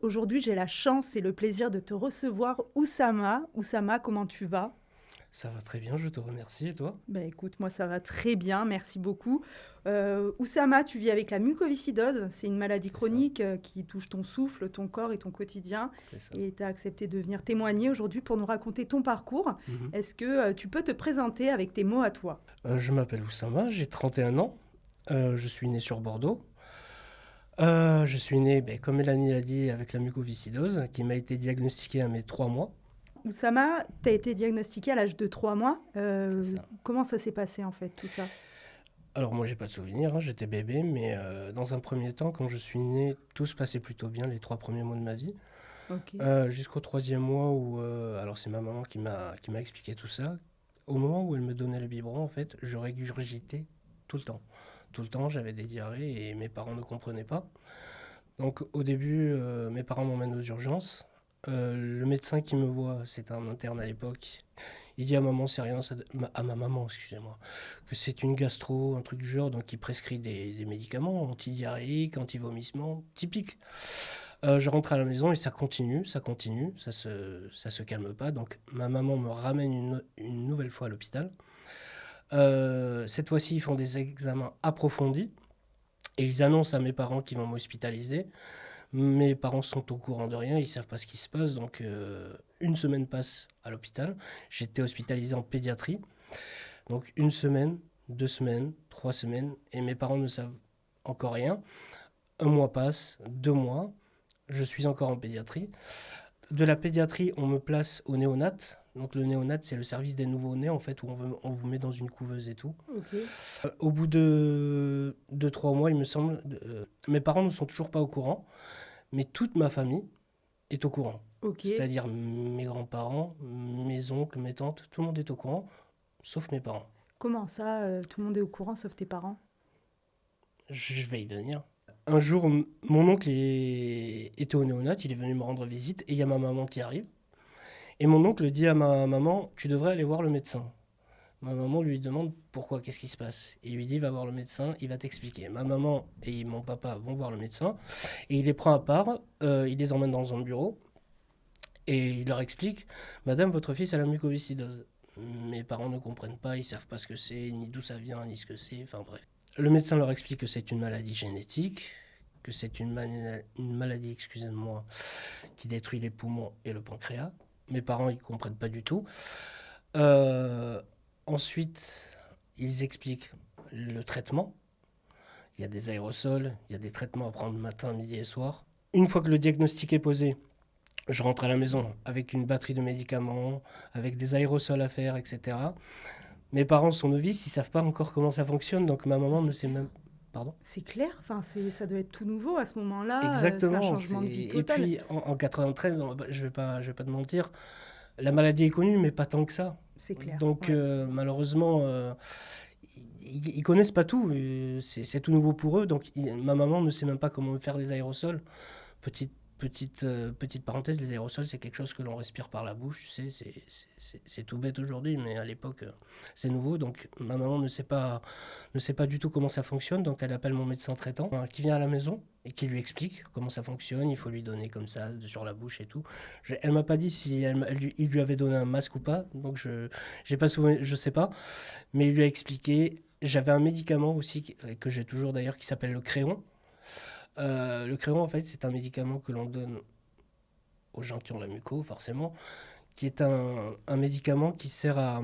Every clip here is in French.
Aujourd'hui, j'ai la chance et le plaisir de te recevoir, Oussama. Oussama, comment tu vas? Ça va très bien, je te remercie. Et toi? Ben écoute, moi ça va très bien, merci beaucoup. Oussama, tu vis avec la mucoviscidose, c'est une maladie C'est ça, chronique qui touche ton souffle, ton corps et ton quotidien. c'est ça. Et tu as accepté de venir témoigner aujourd'hui pour nous raconter ton parcours. Mhm. Est-ce que tu peux te présenter avec tes mots à toi? Je m'appelle Oussama, j'ai 31 ans. Je suis né sur Bordeaux. Je suis né, comme Mélanie l'a dit, avec la mucoviscidose qui m'a été diagnostiquée à mes 3 mois. Oussama, tu as été diagnostiqué à l'âge de 3 mois. C'est ça. Comment ça s'est passé en fait, tout ça? Alors moi j'ai pas de souvenir, hein, j'étais bébé, mais dans un premier temps, quand je suis né, tout se passait plutôt bien les 3 premiers mois de ma vie. Ok. Jusqu'au troisième mois où, alors c'est ma maman qui m'a expliqué tout ça. Au moment où elle me donnait le biberon, en fait, je régurgitais tout le temps. Tout le temps, j'avais des diarrhées et mes parents ne comprenaient pas. Donc au début, mes parents m'emmènent aux urgences. Le médecin qui me voit, c'est un interne à l'époque. Il dit à maman, c'est rien, à ma maman, excusez-moi, que c'est une gastro, un truc du genre, donc il prescrit des médicaments antidiarrhéiques, anti-vomissements, typiques. Je rentre à la maison et ça se calme pas. Donc ma maman me ramène une nouvelle fois à l'hôpital. Cette fois-ci, ils font des examens approfondis et ils annoncent à mes parents qu'ils vont m'hospitaliser. Mes parents sont au courant de rien, ils savent pas ce qui se passe. Donc une semaine passe à l'hôpital. J'étais hospitalisé en pédiatrie. Donc une semaine, 2 semaines, 3 semaines et mes parents ne savent encore rien. Un mois passe, 2 mois. Je suis encore en pédiatrie. De la pédiatrie, on me place au néonat. Donc le néonat, c'est le service des nouveaux-nés, en fait, où on vous met dans une couveuse et tout. Ok. Au bout de 2, 3 mois, il me semble, mes parents ne sont toujours pas au courant, mais toute ma famille est au courant. Ok. C'est-à-dire mes grands-parents, mes oncles, mes tantes, tout le monde est au courant, sauf mes parents. Comment ça, tout le monde est au courant sauf tes parents? Je vais y venir. Un jour, mon oncle était au néonat, il est venu me rendre visite, et il y a ma maman qui arrive. Et mon oncle dit à ma maman, tu devrais aller voir le médecin. Ma maman lui demande pourquoi, qu'est-ce qui se passe. Il lui dit, va voir le médecin, il va t'expliquer. Ma maman et mon papa vont voir le médecin, et il les prend à part, il les emmène dans un bureau, et il leur explique, madame, votre fils a la mucoviscidose. Mes parents ne comprennent pas, ils savent pas ce que c'est, ni d'où ça vient, ni ce que c'est, enfin bref. Le médecin leur explique que c'est une maladie génétique, que c'est une maladie, excusez-moi, qui détruit les poumons et le pancréas. Mes parents, ils comprennent pas du tout. Euh, Ensuite, ils expliquent le traitement. Il y a des aérosols, il y a des traitements à prendre matin, midi et soir. Une fois que le diagnostic est posé, je rentre à la maison avec une batterie de médicaments, avec des aérosols à faire, etc. Mes parents sont novices, ils savent pas encore comment ça fonctionne, donc ma Mais maman ne c'est sait clair. même... Pardon. C'est clair, enfin, ça doit être tout nouveau à ce moment-là, c'est un Exactement. changement de vie Et total. puis en 93, je vais pas te mentir, la maladie est connue, mais pas tant que ça. C'est clair, Donc ouais. malheureusement, ils connaissent pas tout. C'est tout nouveau pour eux. Donc ma maman ne sait même pas comment faire les aérosols. Petite parenthèse, les aérosols, c'est quelque chose que l'on respire par la bouche. Tu sais, c'est tout bête aujourd'hui, mais à l'époque, c'est nouveau. Donc ma maman ne sait pas du tout comment ça fonctionne. Donc elle appelle mon médecin traitant qui vient à la maison et qui lui explique comment ça fonctionne. Il faut lui donner comme ça sur la bouche et tout. Elle m'a pas dit si il lui avait donné un masque ou pas. Donc j'ai pas souvenir, je sais pas. Mais il lui a expliqué. J'avais un médicament aussi que j'ai toujours d'ailleurs qui s'appelle le Créon. Le Créon, en fait, c'est un médicament que l'on donne aux gens qui ont la muco, forcément, qui est un médicament qui sert à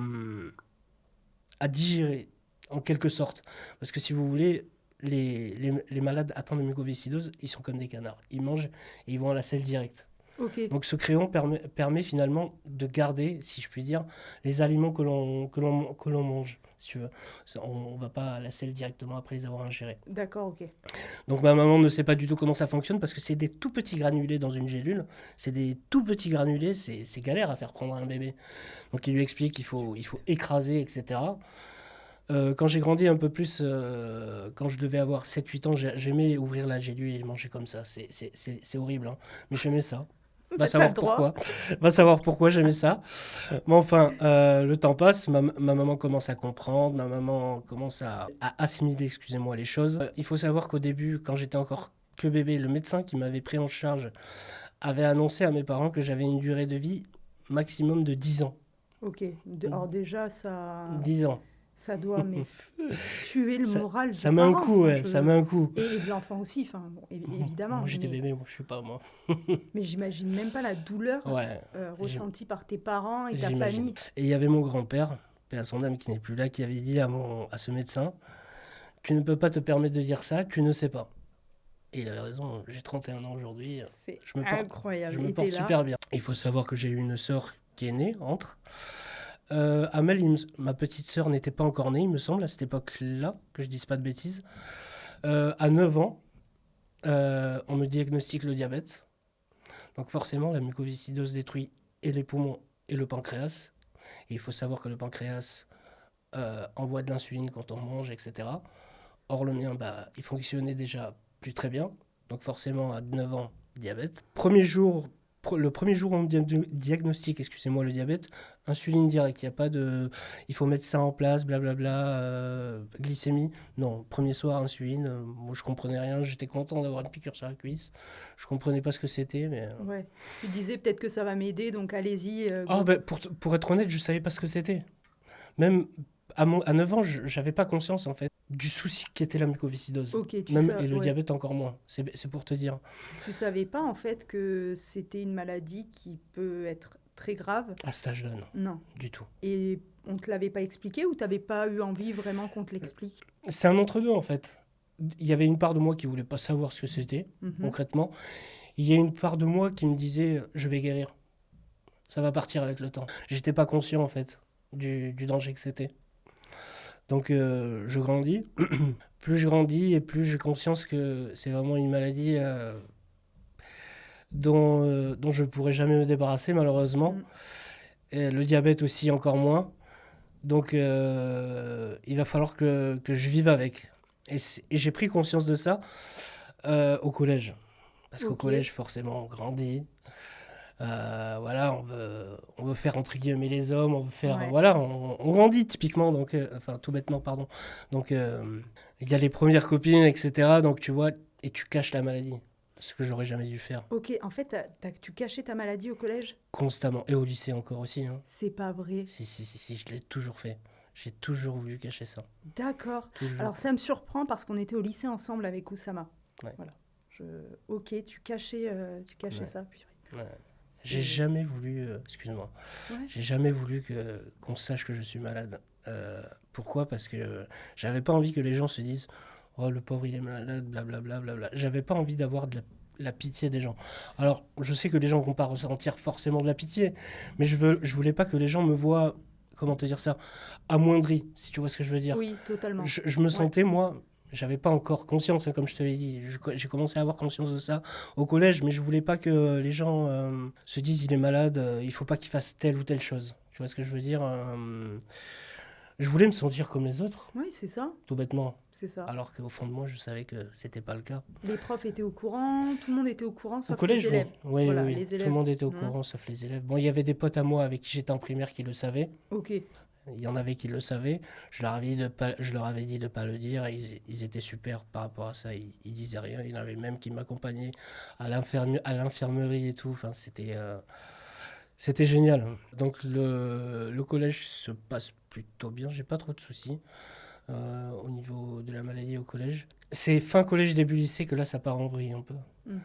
digérer, en quelque sorte. Parce que si vous voulez, les malades atteints de mucoviscidose, ils sont comme des canards. Ils mangent et ils vont à la selle directe. Ok, Donc ce crayon permet finalement de garder, si je puis dire, les aliments que l'on mange, si tu veux. On ne va pas à la selle directement après les avoir ingérés. d'accord, ok. Donc ma maman ne sait pas du tout comment ça fonctionne parce que c'est des tout petits granulés dans une gélule. C'est des tout petits granulés, c'est galère à faire prendre à un bébé. Donc il lui explique qu'il faut écraser, etc. Quand j'ai grandi un peu plus, quand je devais avoir 7 8 ans, j'aimais ouvrir la gélule et manger comme ça. C'est horrible, hein. Mais j'aimais ça. Va Bah, t'as le savoir droit. pourquoi. Va savoir pourquoi j'aimais ça. Mais enfin, le temps passe, ma maman commence à comprendre, ma maman commence à assimiler, excusez-moi, les choses. Il faut savoir qu'au début, quand j'étais encore que bébé, le médecin qui m'avait pris en charge avait annoncé à mes parents que j'avais une durée de vie maximum de 10 ans. Ok. Alors déjà, ça, 10 ans. ça doit tuer le Ça, moral des ça met un parents. coup, Enfin, ouais, ça met un coup. et de l'enfant aussi, enfin, bon, évidemment. Moi, j'étais bébé, moi, je suis pas, moi. Mais j'imagine même pas la douleur Ouais, ressentie par tes parents et ta j'imagine. famille. Et il y avait mon grand-père, paix à son âme qui n'est plus là, qui avait dit à ce médecin, tu ne peux pas te permettre de dire ça, tu ne sais pas. Et il avait raison, j'ai 31 ans aujourd'hui, C'est je me porte, je incroyable. me Et porte t'es là. super bien. Il faut savoir que j'ai eu une sœur qui est née, entre. Amel, ma petite sœur n'était pas encore née, il me semble, à cette époque-là, que je dise pas de bêtises. À 9 ans, on me diagnostique le diabète. Donc forcément, la mucoviscidose détruit et les poumons et le pancréas. Et il faut savoir que le pancréas envoie de l'insuline quand on mange, etc. Or, le mien, il fonctionnait déjà plus très bien. Donc forcément, à 9 ans, diabète. Le premier jour où on me diagnostique, excusez-moi, le diabète, insuline directe. Il y a pas de, il faut mettre ça en place, blablabla, glycémie. Non, premier soir, insuline. Moi, je comprenais rien. J'étais content d'avoir une piqûre sur la cuisse. Je comprenais pas ce que c'était, mais. Ouais. Tu disais peut-être que ça va m'aider, donc allez-y. Ah, pour être honnête, je savais pas ce que c'était. Même à 9 ans, je n'avais pas conscience en fait du souci qu'était la mucoviscidose. Ok, Même, et le ouais. diabète encore moins. C'est pour te dire. Tu savais pas en fait que c'était une maladie qui peut être très grave? À cet âge-là, non, Non. du tout. Et on te l'avait pas expliqué ou t'avais pas eu envie vraiment qu'on te l'explique? C'est un entre-deux en fait. Il y avait une part de moi qui voulait pas savoir ce que c'était, Mhm. concrètement. Il y a une part de moi qui me disait je vais guérir. Ça va partir avec le temps. J'étais pas conscient en fait du danger que c'était. Donc je grandis. Plus je grandis et plus j'ai conscience que c'est vraiment une maladie dont je ne pourrai jamais me débarrasser malheureusement. Mm. Et le diabète aussi encore moins. Donc il va falloir que je vive avec. Et j'ai pris conscience de ça au collège. Parce qu'au Ok. collège, forcément, on grandit. Voilà, on veut faire entre guillemets les hommes, on veut faire, Ouais. voilà, on grandit typiquement, donc, enfin tout bêtement, pardon. Donc il y a les premières copines, etc. Donc tu vois, et tu caches la maladie, ce que j'aurais jamais dû faire, Ok, en fait, tu cachais ta maladie au collège? constamment, et au lycée encore aussi. Hein. C'est pas vrai. Si, je l'ai toujours fait. J'ai toujours voulu cacher ça, D'accord. toujours. Alors ça me surprend parce qu'on était au lycée ensemble avec Oussama. Ouais. Voilà. Ok, tu cachais Ouais. ça. Ouais. J'ai jamais voulu, excuse-moi, Ouais. j'ai jamais voulu qu'on sache que je suis malade. Pourquoi? Parce que j'avais pas envie que les gens se disent oh le pauvre il est malade, blablabla. Bla. J'avais pas envie d'avoir de la pitié des gens. Alors je sais que les gens vont pas ressentir forcément de la pitié, mais je voulais pas que les gens me voient, comment te dire ça, amoindri, si tu vois ce que je veux dire. Oui, totalement. Je me Ouais. sentais, moi, j'avais pas encore conscience, hein, comme je te l'ai dit. J'ai commencé à avoir conscience de ça au collège, mais je voulais pas que les gens se disent il est malade, il faut pas qu'il fasse telle ou telle chose. Tu vois ce que je veux dire je voulais me sentir comme les autres, Oui, c'est ça. tout bêtement. C'est ça. Alors qu'au fond de moi, je savais que c'était pas le cas. Les profs étaient au courant, tout le monde était au courant, Au sauf collège, les élèves. oui. Voilà, Oui. les Tout élèves. le monde était au Mhm. courant, sauf les élèves. Bon, il y avait des potes à moi avec qui j'étais en primaire qui le savaient. Ok. Il y en avait qui le savaient. Je leur avais dit de pas le dire. Et ils étaient super par rapport à ça. Ils disaient rien. Il y en avait même qui m'accompagnaient à l'infirmerie et tout. Enfin, c'était génial. Donc le collège se passe plutôt bien. J'ai pas trop de soucis au niveau de la maladie au collège. C'est fin collège, début lycée que là, ça part en vrille un peu. Mm.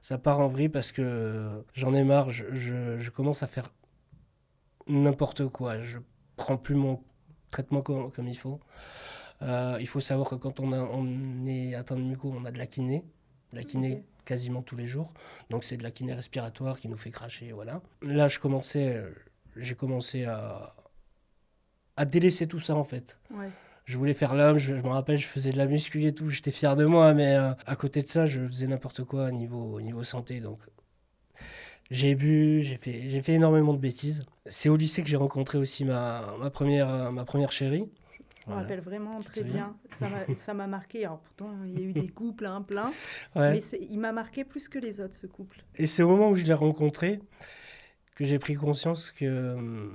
Ça part en vrille parce que j'en ai marre. Je commence à faire n'importe quoi. Je prends plus mon traitement comme il faut. Il faut savoir que quand on est atteint de muco, on a de la kiné. La kiné Ok. quasiment tous les jours. Donc c'est de la kiné respiratoire qui nous fait cracher, voilà. Là, j'ai commencé à délaisser tout ça en fait. Ouais. Je voulais faire l'homme, je me rappelle, je faisais de la muscu et tout, j'étais fier de moi, mais à côté de ça, je faisais n'importe quoi au niveau santé. Donc j'ai bu, j'ai fait énormément de bêtises. C'est au lycée que j'ai rencontré aussi ma première chérie. Je me Voilà. rappelle vraiment Tu te très souviens bien. Ça m'a marqué. Alors pourtant, il y a eu des couples, plein. Ouais. Mais il m'a marqué plus que les autres, ce couple. Et c'est au moment où je l'ai rencontrée que j'ai pris conscience que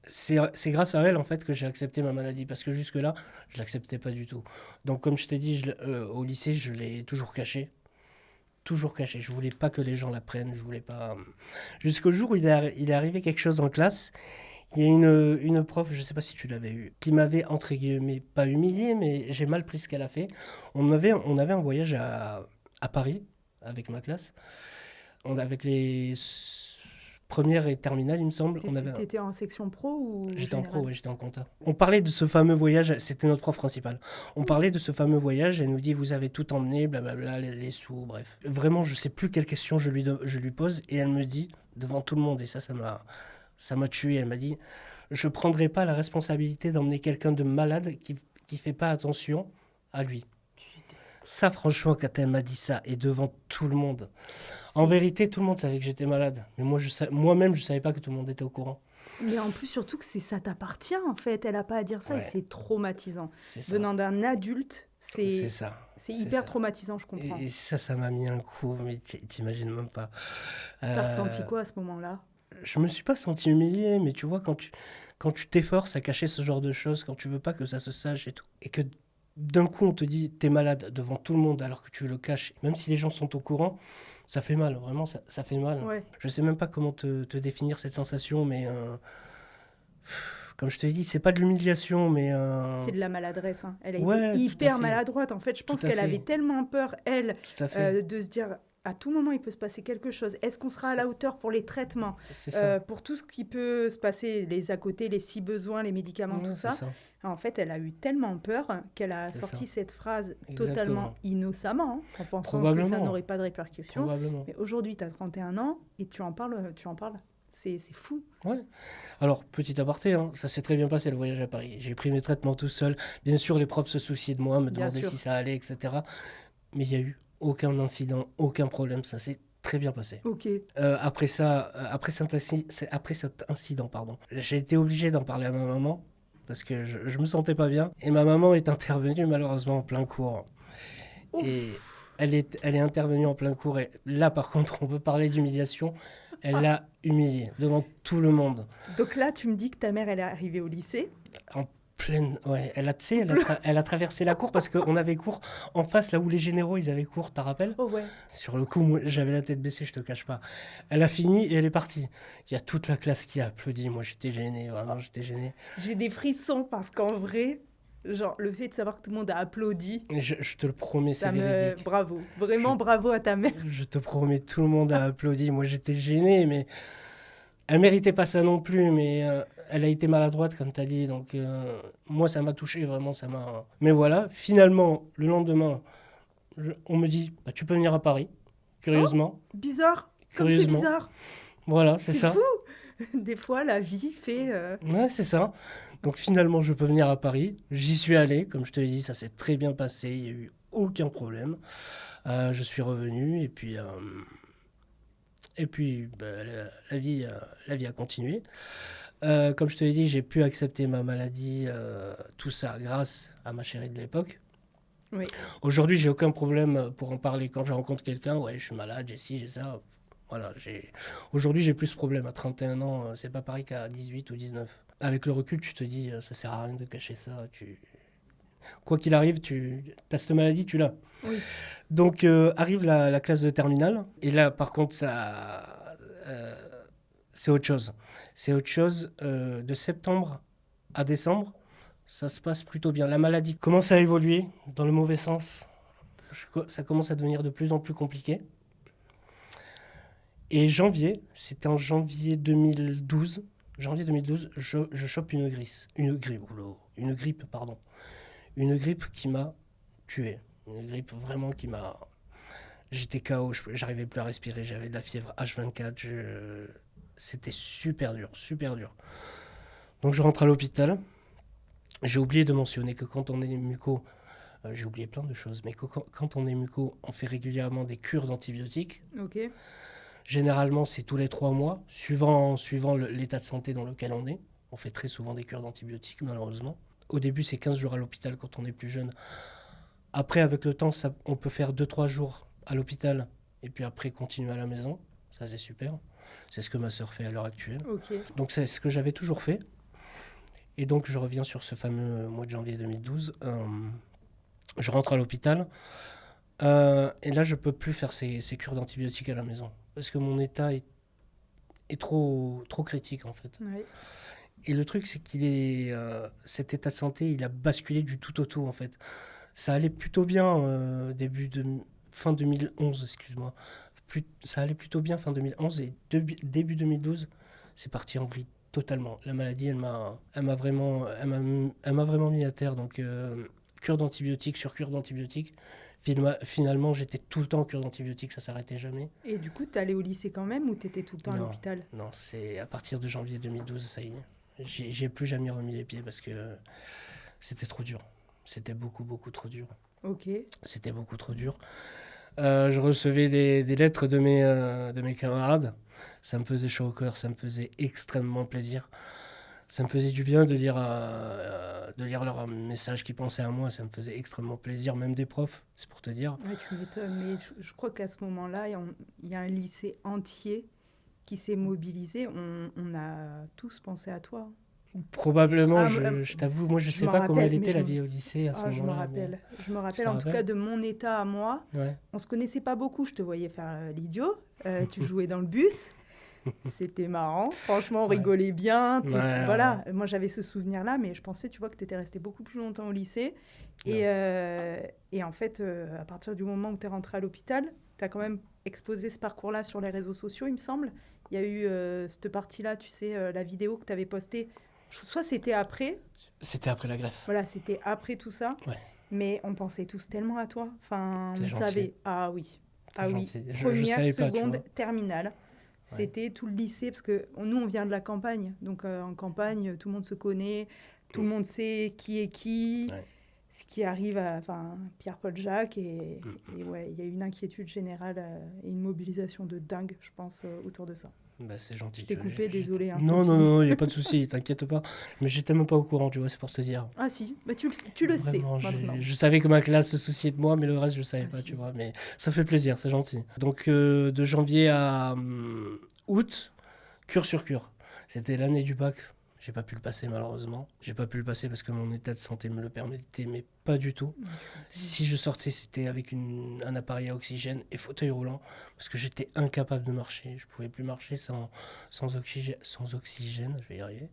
c'est grâce à elle en fait que j'ai accepté ma maladie parce que jusque-là, je l'acceptais pas du tout. Donc comme je t'ai dit, au lycée, je l'ai toujours caché. toujours cachée. Je voulais pas que les gens l'apprennent. Je voulais pas. Jusqu'au jour où il est arrivé quelque chose en classe. Il y a une prof, je sais pas si tu l'avais eu, qui m'avait entre guillemets pas humilié, mais j'ai mal pris ce qu'elle a fait. On avait un voyage à Paris avec ma classe. Avec les premières et terminales, il me semble. T'étais en section pro ou J'étais en pro, générale? ouais, j'étais en compta. On parlait de ce fameux voyage, c'était notre prof principal. On parlait de ce fameux voyage, elle nous dit vous avez tout emmené, blablabla, les sous, bref. Vraiment, je sais plus quelle question je lui pose, et elle me dit, devant tout le monde, et ça m'a tué, elle m'a dit je prendrai pas la responsabilité d'emmener quelqu'un de malade qui fait pas attention à lui. Ça, franchement, quand elle m'a dit ça, et devant tout le monde, en vérité, tout le monde savait que j'étais malade. Mais moi-même, je savais pas que tout le monde était au courant. Mais en plus, surtout que ça t'appartient, en fait. Elle a pas à dire ça et Ouais, c'est traumatisant. c'est ça. Venant d'un adulte, C'est c'est ça. c'est C'est hyper ça. traumatisant, je comprends. Et ça m'a mis un coup, mais t'imagines même pas. T'as ressenti Euh, quoi à ce moment-là? je me suis pas senti humilié, mais tu vois, quand tu t'efforces à cacher ce genre de choses, quand tu veux pas que ça se sache et tout, et que d'un coup on te dit t'es malade devant tout le monde alors que tu le caches, même si les gens sont au courant, ça fait mal, vraiment, ça fait mal. Ouais, Je sais même pas comment te définir cette sensation, mais comme je te l'ai dit, c'est pas de l'humiliation, mais c'est de la maladresse, hein. Elle a été ouais, tout à hyper fait, maladroite. En fait, je tout pense à qu'elle avait fait, tellement peur, elle, tout à fait, de se dire à tout moment il peut se passer quelque chose. Est-ce qu'on sera à la hauteur pour les traitements, c'est ça, pour tout ce qui peut se passer, les à côté, les si besoins, les médicaments, tout ouais, c'est ça? ça, En fait, elle a eu tellement peur qu'elle a c'est sorti ça, cette phrase totalement exactement, innocemment, hein, en pensant que ça probablement, n'aurait pas de répercussions. probablement. Mais aujourd'hui, tu as 31 ans et tu en parles, tu en parles. C'est fou. Ouais. Alors, petit aparté, hein, ça s'est très bien passé le voyage à Paris. J'ai pris mes traitements tout seul. Bien sûr, les profs se souciaient de moi, me Bien demandaient sûr. si ça allait, etc. Mais il n'y a eu aucun incident, aucun problème. Ça s'est très bien passé. Ok. Après ça, après cet incident, pardon, j'ai été obligé d'en parler à ma maman parce que je me sentais pas bien. Et ma maman est intervenue malheureusement en plein cours. Et Ouf. elle est intervenue en plein cours. Et là, par contre, on peut parler d'humiliation. Elle l'a humiliée devant tout le monde. Donc là, tu me dis que ta mère, elle est arrivée au lycée. En pleine. Ouais, tu sais, elle a traversé la cour parce qu'on avait cours en face, là où les généraux, ils avaient cours, t'as rappelles? Oh ouais. Sur le coup, moi, j'avais la tête baissée, je te cache pas. Elle a fini et elle est partie. Il y a toute la classe qui a applaudi. Moi, j'étais gêné, vraiment, j'étais gêné. J'ai des frissons parce qu'en vrai, genre, le fait de savoir que tout le monde a applaudi, Et je te le promets, c'est ça me... véridique. Bravo. Vraiment bravo à ta mère. Je te promets, tout le monde a applaudi. Moi, j'étais gêné, mais elle méritait pas ça non plus. Mais elle a été maladroite, comme tu as dit. Donc, moi, ça m'a touché, vraiment, ça m'a. Mais voilà, finalement, le lendemain, on me dit bah, tu peux venir à Paris, Oh, curieusement. bizarre. Comme c'est Curieusement. bizarre. Voilà, c'est C'est ça. fou. Des fois, la vie fait... Ouais, c'est ça. Donc finalement, je peux venir à Paris. J'y suis allé, comme je te l'ai dit, ça s'est très bien passé. Il n'y a eu aucun problème. Je suis revenu et puis bah, la vie a continué. Comme je te l'ai dit, j'ai pu accepter ma maladie, tout ça grâce à ma chérie de l'époque. Oui. Aujourd'hui, j'ai aucun problème pour en parler quand je rencontre quelqu'un. Ouais, je suis malade, j'ai ci, j'ai ça. Voilà, aujourd'hui, j'ai plus ce problème. À 31 ans, c'est pas pareil qu'à 18 ou 19. Avec le recul, tu te dis, ça sert à rien de cacher ça. Quoi qu'il arrive, tu as cette maladie, tu l'as. Oui. Donc, arrive la classe de terminale. Et là, par contre, c'est autre chose. C'est autre chose. De septembre à décembre, ça se passe plutôt bien. La maladie commence à évoluer dans le mauvais sens. Ça commence à devenir de plus en plus compliqué. Et c'était en janvier 2012, je chope une grippe, pardon. Une grippe qui m'a tué. Une grippe vraiment qui m'a... J'étais KO, j'arrivais plus à respirer, j'avais de la fièvre H24, c'était super dur, super dur. Donc je rentre à l'hôpital. J'ai oublié de mentionner que quand on est muco, j'ai oublié plein de choses, mais quand on est muco, on fait régulièrement des cures d'antibiotiques. Ok. Généralement, c'est tous les 3 mois, suivant l'état de santé dans lequel on est. On fait très souvent des cures d'antibiotiques, malheureusement. Au début, c'est 15 jours à l'hôpital quand on est plus jeune. Après, avec le temps, on peut faire 2-3 jours à l'hôpital et puis après continuer à la maison. Ça, c'est super. C'est ce que ma sœur fait à l'heure actuelle. Ok. Donc, c'est ce que j'avais toujours fait. Et donc, je reviens sur ce fameux mois de janvier 2012. Je rentre à l'hôpital. Et là, je peux plus faire ces cures d'antibiotiques à la maison. Parce que mon état est trop critique, en fait. Ouais. Et le truc, c'est cet état de santé, il a basculé du tout au tout, en fait. Ça allait plutôt bien fin 2011, excuse-moi. Ça allait plutôt bien fin 2011 et début 2012, c'est parti en vrille totalement. La maladie, elle m'a vraiment mis à terre. Donc, cure d'antibiotiques sur cure d'antibiotiques. Finalement, j'étais tout le temps en cure d'antibiotiques, ça s'arrêtait jamais. Et du coup, t'allais au lycée quand même ou t'étais tout le temps à Non, l'hôpital? non, c'est à partir de janvier 2012, ça y est. J'ai plus jamais remis les pieds parce que c'était trop dur. C'était beaucoup, beaucoup trop dur. Ok. C'était beaucoup trop dur. Je recevais des lettres de mes camarades. Ça me faisait chaud au cœur, ça me faisait extrêmement plaisir. Ça me faisait du bien de lire leurs messages qui pensaient à moi. Ça me faisait extrêmement plaisir, même des profs, c'est pour te dire. Ouais, tu m'étonnes, mais je crois qu'à ce moment-là, il y a un lycée entier qui s'est mobilisé. On a tous pensé à toi. Probablement, Ah, je t'avoue, moi je je sais m'en pas comment elle rappelle, mais était la vie au lycée à ce je me moment-là. Mais rappelle. Je me tu rappelle te en tout cas rappelles? de mon état à moi. Ouais. On se connaissait pas beaucoup, je te voyais faire l'idiot. Tu jouais dans le bus. C'était marrant. Franchement, on Ouais. rigolait bien. Ouais, ouais, Voilà, moi j'avais ce souvenir-là, mais je pensais, tu vois, que tu étais resté beaucoup plus longtemps au lycée. ouais. Et en fait, à partir du moment où tu es rentré à l'hôpital, tu as quand même exposé ce parcours-là sur les réseaux sociaux, il me semble. Il y a eu cette partie-là, tu sais, la vidéo que tu avais postée. Soit c'était après, C'était après la greffe. voilà, c'était après tout ça, Ouais, mais on pensait tous tellement à toi. Enfin, t'es on gentil. savait. Ah oui, T'es ah oui. gentil. Je Première, savais pas, tu seconde, vois. terminale. Ouais. C'était tout le lycée, parce que nous, on vient de la campagne. Donc, en campagne, tout le monde se connaît, tout le monde sait qui est qui, Ouais. ce qui arrive à enfin, Pierre-Paul Jacques. Et Mm. ouais, il y a eu une inquiétude générale et une mobilisation de dingue, je pense, autour de ça. Bah, c'est gentil. Je t'ai tu vois. coupé, désolé, hein, Non, non, continue. non, il n'y a pas de souci, t'inquiète pas. Mais j'étais même pas au courant, tu vois, c'est pour te dire. Ah si, bah, tu le sais Vraiment, maintenant. je savais que ma classe se souciait de moi, mais le reste, je savais Ah pas, si. tu vois. Mais ça fait plaisir, c'est gentil. Donc, de janvier à août, cure sur cure. C'était l'année du bac. J'ai pas pu le passer, malheureusement. J'ai pas pu le passer parce que mon état de santé me le permettait, mais pas du tout. Ouais, Si je sortais, c'était avec un appareil à oxygène et fauteuil roulant, parce que j'étais incapable de marcher. Je pouvais plus marcher sans oxygène, je vais y arriver.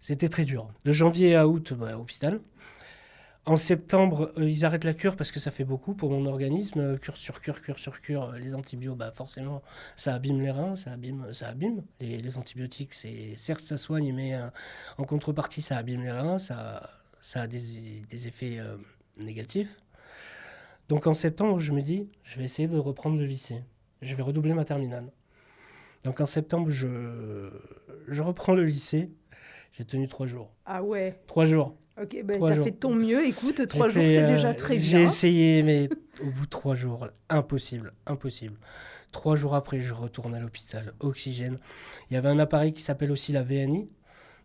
C'était très dur. De janvier à août, bah, hôpital. En septembre, ils arrêtent la cure parce que ça fait beaucoup pour mon organisme. Cure sur cure, cure sur cure. Les antibiotiques, bah forcément, ça abîme les reins, ça abîme. Les antibiotiques, certes, ça soigne, mais en contrepartie, ça abîme les reins, ça a des effets négatifs. Donc en septembre, je me dis, je vais essayer de reprendre le lycée. Je vais redoubler ma terminale. Donc en septembre, je reprends le lycée. J'ai tenu 3 jours. Ah ouais, 3 jours. ok, bah, 3 t'as jours. fait de ton mieux. Écoute, J'ai 3 jours, fait, c'est déjà très J'ai bien. essayé, mais au bout de 3 jours, impossible, impossible. 3 jours après, je retourne à l'hôpital, oxygène. Il y avait un appareil qui s'appelle aussi la VNI.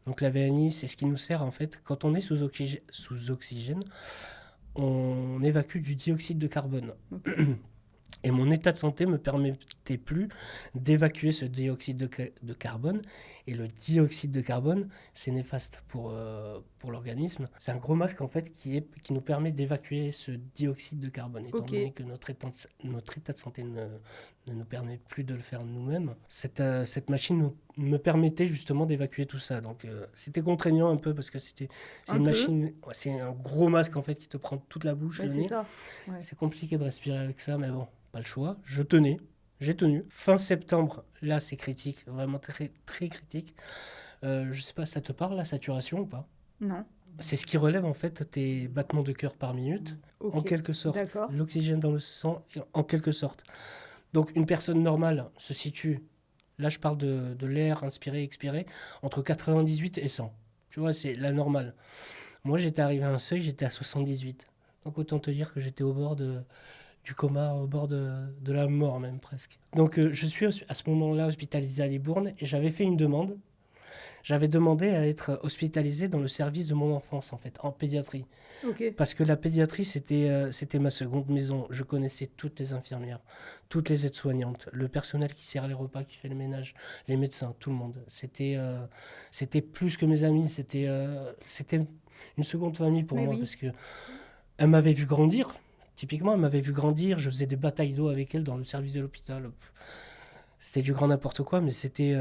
Donc la VNI, c'est ce qui nous sert en fait. Quand on est sous oxygène, on évacue du dioxyde de carbone. Ok. Et mon état de santé me permettait plus d'évacuer ce dioxyde de carbone. Et le dioxyde de carbone, c'est néfaste pour l'organisme. C'est un gros masque en fait qui nous permet d'évacuer ce dioxyde de carbone. Étant Ok. donné que notre état de santé ne nous permet plus de le faire nous-mêmes, cette machine me permettait justement d'évacuer tout ça. Donc c'était contraignant un peu parce que c'est Un une peu. machine, ouais, c'est un gros masque en fait qui te prend toute la bouche, Ouais, le c'est nez. ça. Ouais. C'est compliqué de respirer avec ça, mais bon, pas le choix. Je tenais, j'ai tenu. Fin septembre, là c'est critique, vraiment très, très critique. Je sais pas, ça te parle la saturation ou pas? Non. C'est ce qui relève en fait tes battements de cœur par minute, en Ok. quelque sorte. D'accord. L'oxygène dans le sang, en quelque sorte. Donc une personne normale se situe, là je parle de l'air inspiré, expiré, entre 98 et 100. Tu vois, c'est la normale. Moi j'étais arrivé à un seuil, j'étais à 78. Donc autant te dire que j'étais au bord du coma, au bord de la mort même presque. Donc je suis à ce moment-là hospitalisé à Libourne et j'avais fait une demande. J'avais demandé à être hospitalisé dans le service de mon enfance en fait, en pédiatrie. Ok. Parce que la pédiatrie, c'était ma seconde maison. Je connaissais toutes les infirmières, toutes les aides-soignantes, le personnel qui sert les repas, qui fait le ménage, les médecins, tout le monde. C'était plus que mes amis, c'était une seconde famille pour Mais moi oui. parce que elle m'avait vu grandir. Typiquement, elle m'avait vu grandir, je faisais des batailles d'eau avec elle dans le service de l'hôpital. C'était du grand n'importe quoi, mais c'était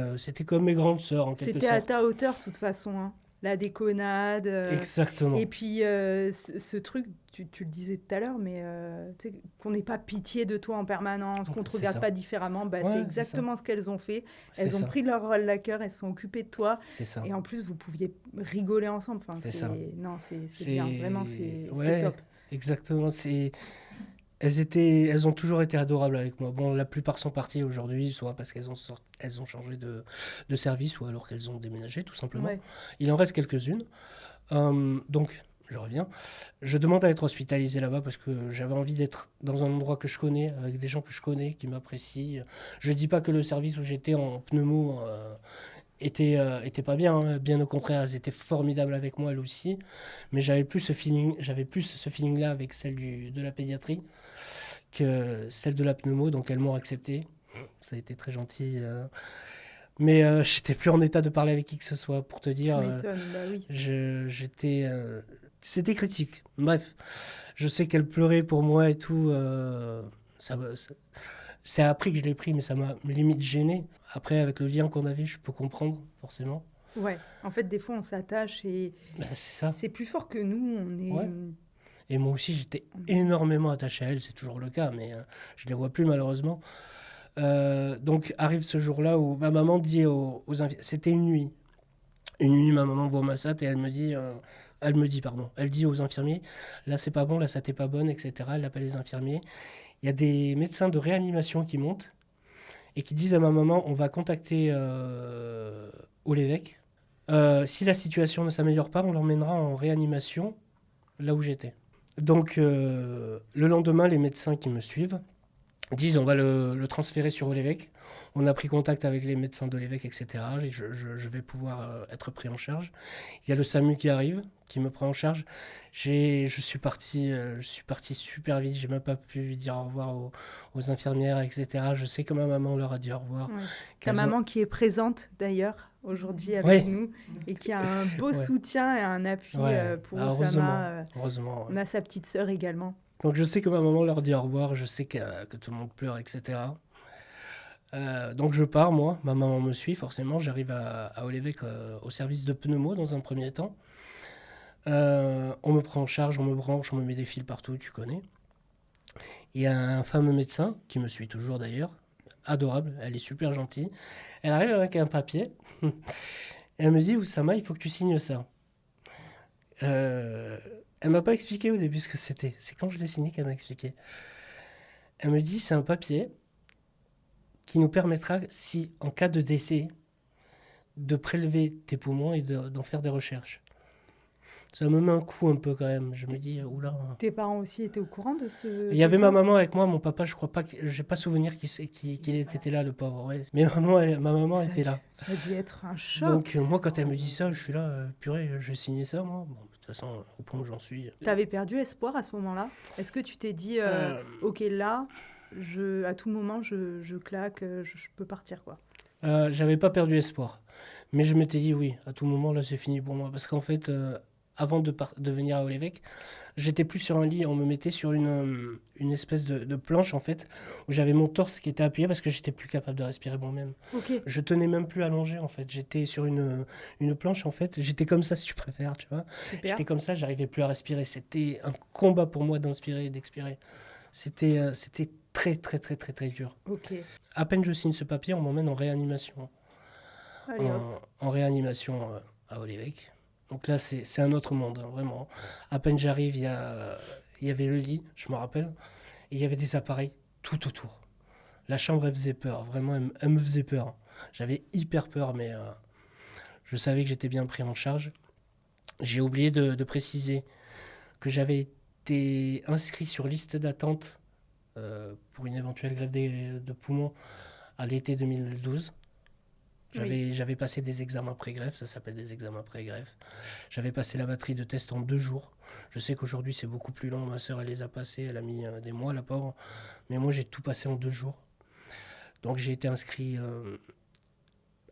comme mes grandes sœurs, en quelque C'était à sorte. ta hauteur, de toute façon, hein. La déconnade. Et Exactement. puis, ce truc, tu le disais tout à l'heure, mais tu sais, qu'on n'ait pas pitié de toi en permanence, qu'on ne te C'est regarde ça. pas différemment, bah, c'est Ouais, c'est ça. exactement ce qu'elles ont fait. C'est Elles ont ça. pris leur rôle à cœur, elles se sont occupées de toi. C'est ça. Et en plus, vous pouviez rigoler ensemble. Enfin, C'est ça. non, c'est bien. Vraiment, c'est Ouais, top. exactement. Elles ont toujours été adorables avec moi. Bon, la plupart sont parties aujourd'hui, soit parce elles ont changé de service, ou alors qu'elles ont déménagé, tout simplement. Ouais. Il en reste quelques-unes. Donc, je reviens. Je demande à être hospitalisé là-bas parce que j'avais envie d'être dans un endroit que je connais, avec des gens que je connais, qui m'apprécient. Je dis pas que le service où j'étais en pneumo était pas bien, hein. Bien au contraire, elles étaient formidables avec moi, elles aussi. Mais j'avais plus ce feeling-là avec celle de la pédiatrie que celle de la pneumo, donc elles m'ont accepté. Ça a été très gentil. Mais j'étais plus en état de parler avec qui que ce soit, pour te Tu dire. m'étonnes, bah oui. C'était critique. Bref, je sais qu'elle pleurait pour moi et tout. C'est après que je l'ai pris, mais ça m'a limite gêné. Après, avec le lien qu'on avait, je peux comprendre, forcément. Ouais. En fait, des fois, on s'attache et Ben, c'est ça. c'est plus fort que nous. On est. Ouais. Et moi aussi, j'étais énormément attaché à elle, c'est toujours le cas, mais je ne les vois plus malheureusement. Donc arrive ce jour-là où ma maman dit aux infirmiers, c'était une nuit. Une nuit, ma maman voit ma SAT et elle dit aux infirmiers, là c'est pas bon, la SAT est pas bonne, etc. Elle appelle les infirmiers. Il y a des médecins de réanimation qui montent et qui disent à ma maman, on va contacter au l'évêque. Si la situation ne s'améliore pas, on l'emmènera en réanimation là où j'étais. Donc le lendemain, les médecins qui me suivent disent on va le transférer sur l'évêque. On a pris contact avec les médecins de l'évêque, etc. Je vais pouvoir être pris en charge. Il y a le SAMU qui arrive, qui me prend en charge. Je suis parti super vite. J'ai même pas pu dire au revoir aux infirmières, etc. Je sais que ma maman leur a dit au revoir. Ouais. Ta Qu'elles maman qui est présente d'ailleurs aujourd'hui avec Ouais. nous et qui a un beau Ouais. soutien et un appui Ouais. pour Ah, Oussama. heureusement. On a sa petite sœur également. Donc je sais que ma maman leur dit au revoir, je sais que tout le monde pleure, etc. Donc je pars, moi, ma maman me suit forcément, j'arrive à Olévec au service de pneumo dans un premier temps. On me prend en charge, on me branche, on me met des fils partout, tu connais. Il y a un fameux médecin, qui me suit toujours d'ailleurs, adorable, elle est super gentille. Elle arrive avec un papier, et elle me dit, Oussama, il faut que tu signes ça. Elle m'a pas expliqué au début ce que c'était. C'est quand je l'ai signé qu'elle m'a expliqué. Elle me dit c'est un papier qui nous permettra, si en cas de décès, de prélever tes poumons et d'en faire des recherches. Ça me met un coup un peu quand même. Je me dis oula. Tes parents aussi étaient au courant de ce. Il y avait de ma ça maman avec moi, mon papa, je crois pas, j'ai pas souvenir qu'il était là, le pauvre. Ouais. Mais ma maman Ça a était dû- là. Ça a dû être un choc. Donc moi, quand elle me dit ça, je suis là, purée, j'ai signé ça moi. Bon, de toute façon, au point où j'en suis. T'avais perdu espoir à ce moment-là. Est-ce que tu t'es dit, ok, là, à tout moment, je claque, je peux partir, quoi. J'avais pas perdu espoir. Mais je m'étais dit oui, à tout moment là c'est fini pour moi. Parce qu'en fait, avant de venir à Olévec, j'étais plus sur un lit, on me mettait sur une espèce de planche en fait, où j'avais mon torse qui était appuyé parce que j'étais plus capable de respirer moi-même. Ok, Je tenais même plus allongé en fait, j'étais sur une planche en fait, j'étais comme ça si tu préfères, tu vois. super. J'étais comme ça, j'arrivais plus à respirer. C'était un combat pour moi d'inspirer et d'expirer. C'était très très très très très dur. Ok. À peine je signe ce papier, on m'emmène en réanimation. Allez, hop. En réanimation à Olévec. Donc là, c'est un autre monde, hein, vraiment. À peine j'arrive, il y avait le lit, je me rappelle, et il y avait des appareils tout autour. La chambre, elle faisait peur, vraiment, elle me faisait peur. J'avais hyper peur, mais je savais que j'étais bien pris en charge. J'ai oublié de préciser que j'avais été inscrit sur liste d'attente pour une éventuelle greffe de poumons à l'été 2012. J'avais passé des examens pré-greffe, ça s'appelle des examens pré-greffe. J'avais passé la batterie de tests en 2 jours. Je sais qu'aujourd'hui c'est beaucoup plus long, ma soeur elle les a passés, elle a mis des mois la pauvre. Mais moi j'ai tout passé en 2 jours. Donc j'ai été inscrit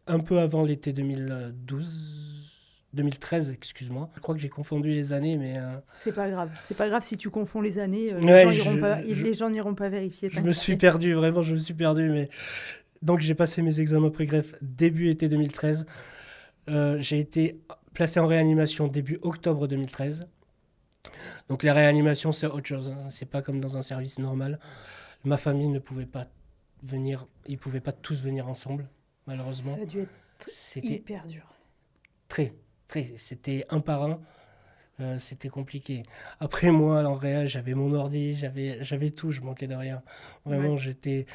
un peu avant l'été 2012, 2013, excuse-moi. Je crois que j'ai confondu les années, mais C'est pas grave. C'est pas grave si tu confonds les années. Ouais, Les gens n'iront pas vérifier. je me suis perdu, vraiment, je me suis perdu. Mais donc, j'ai passé mes examens pré-greffe début été 2013. J'ai été placé en réanimation début octobre 2013. Donc, les réanimations, c'est autre chose, hein. C'est pas comme dans un service normal. Ma famille ne pouvait pas venir, ils pouvaient pas tous venir ensemble, malheureusement. Ça a dû être C'était hyper dur. c'était un par un. C'était compliqué. Après, moi, en réa, j'avais mon ordi, j'avais tout, je manquais de rien. Vraiment, Ouais.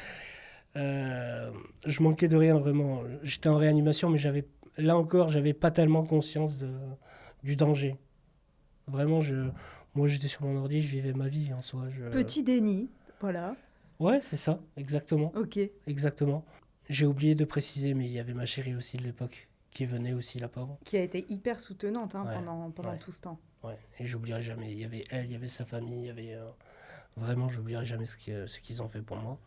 je manquais de rien, vraiment. J'étais en réanimation, mais là encore, j'avais pas tellement conscience du danger. Vraiment, moi, j'étais sur mon ordi, je vivais ma vie en soi. Petit déni. Voilà. Ouais, c'est ça, exactement, Ok. exactement. J'ai oublié de préciser, mais il y avait ma chérie aussi de l'époque, qui venait aussi, la pauvre. Qui a été hyper soutenante Ouais, pendant ouais. tout ce temps. Ouais, et j'oublierai jamais. Il y avait elle, il y avait sa famille, il y avait vraiment, j'oublierai jamais ce qu'ils ont fait pour moi.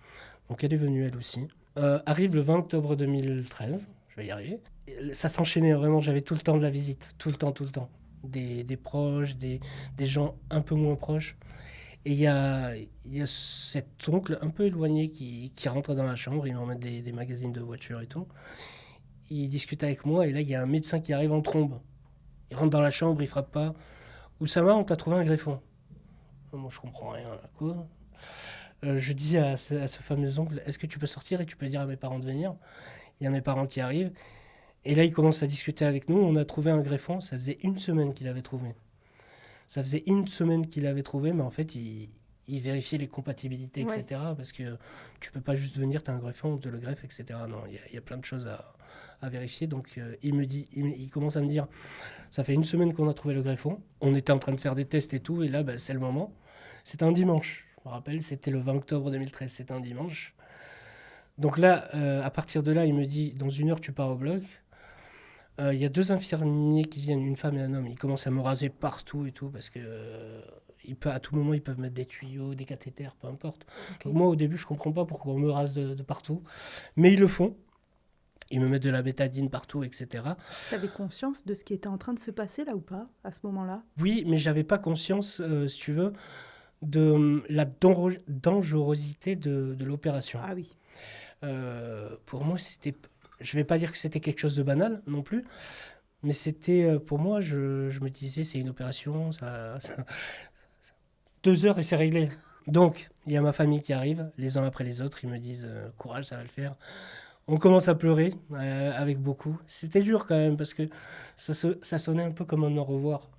Donc elle est venue elle aussi. Arrive le 20 octobre 2013, je vais y arriver. Et ça s'enchaînait vraiment, j'avais tout le temps de la visite, tout le temps, tout le temps. Des proches, des gens un peu moins proches. Et il y a cet oncle un peu éloigné qui rentre dans la chambre, il m'emmène des magazines de voitures et tout. Il discute avec moi et là il y a un médecin qui arrive en trombe. Il rentre dans la chambre, il frappe pas. Oussama, on t'a trouvé un greffon. Moi, je comprends rien, là, quoi. Je dis à ce fameux oncle, est-ce que tu peux sortir et tu peux dire à mes parents de venir? Il y a mes parents qui arrivent. Et là, il commence à discuter avec nous. On a trouvé un greffon. Ça faisait une semaine qu'il avait trouvé. Ça faisait une semaine qu'il avait trouvé, mais en fait, il vérifiait les compatibilités, Ouais. etc. Parce que tu peux pas juste venir, tu as un greffon, on te le greffe, etc. Non, il y a plein de choses à vérifier. Donc, il commence à me dire, ça fait une semaine qu'on a trouvé le greffon. On était en train de faire des tests et tout, et là, c'est le moment. C'était un dimanche. Je me rappelle, c'était le 20 octobre 2013, c'était un dimanche. Donc là, à partir de là, il me dit, dans 1 heure, tu pars au bloc. Il y a 2 infirmiers qui viennent, une femme et un homme. Ils commencent à me raser partout et tout, parce que à tout moment, ils peuvent mettre des tuyaux, des cathéters, peu importe. Ok. Donc moi, au début, je comprends pas pourquoi on me rase de partout. Mais ils le font. Ils me mettent de la bétadine partout, etc. Tu avais conscience de ce qui était en train de se passer là ou pas, à ce moment-là? Oui, mais j'avais pas conscience, si tu veux, de la dangerosité de l'opération. Ah oui. Pour moi, je vais pas dire que c'était quelque chose de banal non plus, mais c'était, pour moi, je me disais, c'est une opération, 2 heures et c'est réglé. Donc, il y a ma famille qui arrive, les uns après les autres, ils me disent, courage, ça va le faire. On commence à pleurer avec beaucoup. C'était dur quand même parce que ça sonnait un peu comme un au revoir.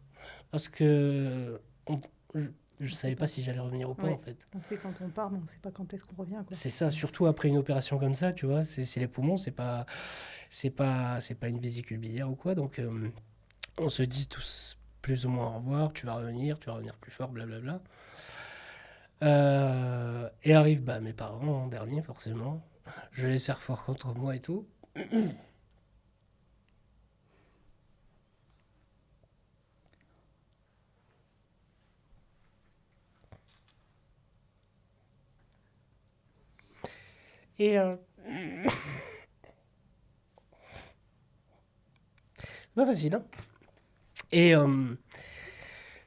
Parce que je ne savais pas si j'allais revenir ou pas, Ouais. en fait. On sait quand on part, mais on sait pas quand est-ce qu'on revient, quoi. C'est ça, surtout après une opération comme ça, tu vois, c'est les poumons, c'est pas une vésicule biliaire ou quoi. Donc on se dit tous plus ou moins au revoir, tu vas revenir plus fort, blablabla. Et arrivent mes parents en dernier, forcément. Je les serre fort contre moi et tout. Et pas facile, hein. Et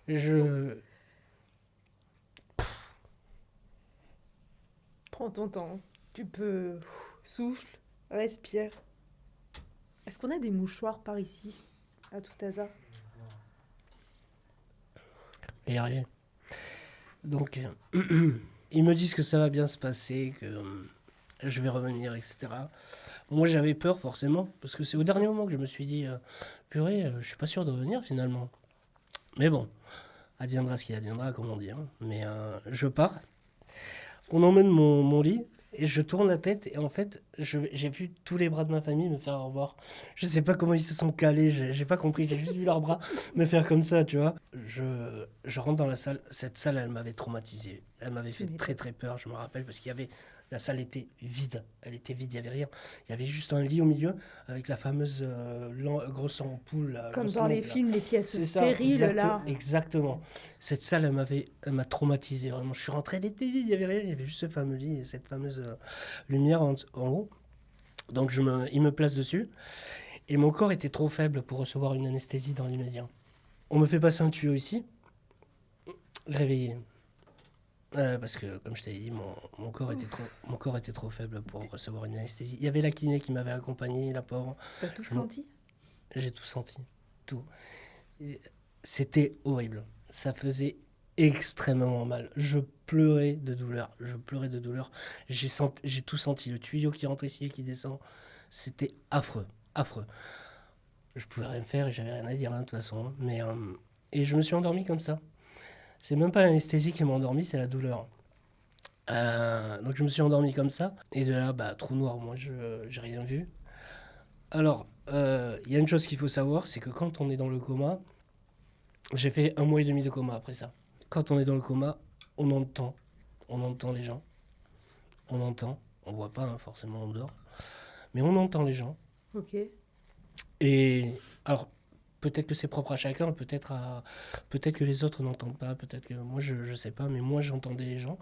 je Prends ton temps. Tu peux... Souffle, respire. Est-ce qu'on a des mouchoirs par ici, à tout hasard? et rien. Donc ils me disent que ça va bien se passer, que je vais revenir, etc. Moi, j'avais peur forcément, parce que c'est au dernier moment que je me suis dit, purée, je suis pas sûr de revenir finalement. Mais bon, adviendra ce qui adviendra, comme on dit, hein. Mais je pars, on emmène mon lit, et je tourne la tête, et en fait, j'ai vu tous les bras de ma famille me faire au revoir. Je sais pas comment ils se sont calés, j'ai pas compris, j'ai juste vu leurs bras me faire comme ça, tu vois. Je rentre dans la salle, cette salle, elle m'avait traumatisé, elle m'avait fait Mais très très peur, je me rappelle, parce qu'il y avait... La salle était vide, elle était vide, il n'y avait rien. Il y avait juste un lit au milieu avec la fameuse grosse ampoule. Comme grosse dans les lampe, là. films, les pièces C'est ça, stériles, là. exactement. Cette salle, elle m'a traumatisé, vraiment. Je suis rentré, elle était vide, il n'y avait rien, il y avait juste ce fameux lit et cette fameuse lumière en haut. Donc il me place dessus. Et mon corps était trop faible pour recevoir une anesthésie dans l'immédiat. On me fait passer un tuyau ici, réveillé. Parce que, comme je t'avais dit, mon corps était trop faible pour recevoir une anesthésie. Il y avait la kiné qui m'avait accompagné, la pauvre. T'as tout senti? J'ai tout senti, tout. C'était horrible. Ça faisait extrêmement mal. Je pleurais de douleur. J'ai tout senti. Le tuyau qui rentre ici et qui descend, c'était affreux, affreux. Je pouvais rien faire et j'avais rien à dire, de toute façon. Et je me suis endormi comme ça. C'est même pas l'anesthésie qui m'a endormi, c'est la douleur. Donc je me suis endormi comme ça. Et de là, trou noir, moi, j'ai rien vu. Alors, y a une chose qu'il faut savoir, c'est que quand on est dans le coma, j'ai fait 1 mois et demi de coma après ça. Quand on est dans le coma, on entend les gens. On voit pas, forcément, on dort. Mais on entend les gens. Ok. Et alors, peut-être que c'est propre à chacun, peut-être que les autres n'entendent pas, peut-être que moi je sais pas, mais moi j'entendais les gens.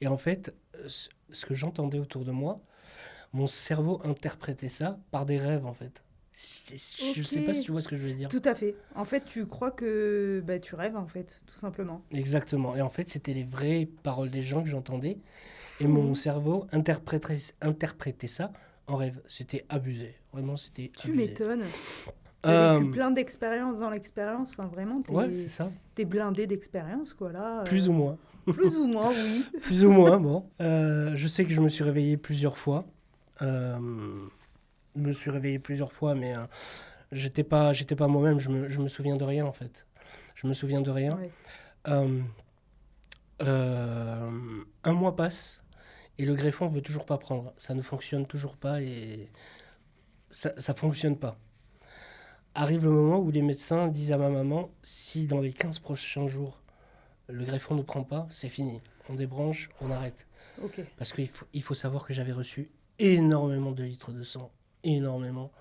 Et en fait, ce que j'entendais autour de moi, mon cerveau interprétait ça par des rêves en fait. Je sais pas si tu vois ce que je veux dire. Tout à fait. En fait, tu crois que tu rêves en fait, tout simplement. Exactement. Et en fait, c'était les vraies paroles des gens que j'entendais. Et mon cerveau interprétait ça en rêve. C'était abusé. Vraiment, c'était abusé. Tu m'étonnes. T'as vécu plein d'expériences dans l'expérience. Enfin, vraiment, ouais, c'est ça. T'es blindé d'expérience, quoi, là. Plus ou moins. Plus ou moins, oui. Plus ou moins, bon. Je sais que je me suis réveillé plusieurs fois. Mais j'étais pas moi-même. Je me souviens de rien, en fait. Je me souviens de rien. Ouais. 1 mois passe et le greffon veut toujours pas prendre. Ça ne fonctionne toujours pas et ça fonctionne pas. Arrive le moment où les médecins disent à ma maman, si dans les 15 prochains jours, le greffon ne prend pas, c'est fini. On débranche, on arrête. Ok. Parce qu'il faut savoir que j'avais reçu énormément de litres de sang. Énormément.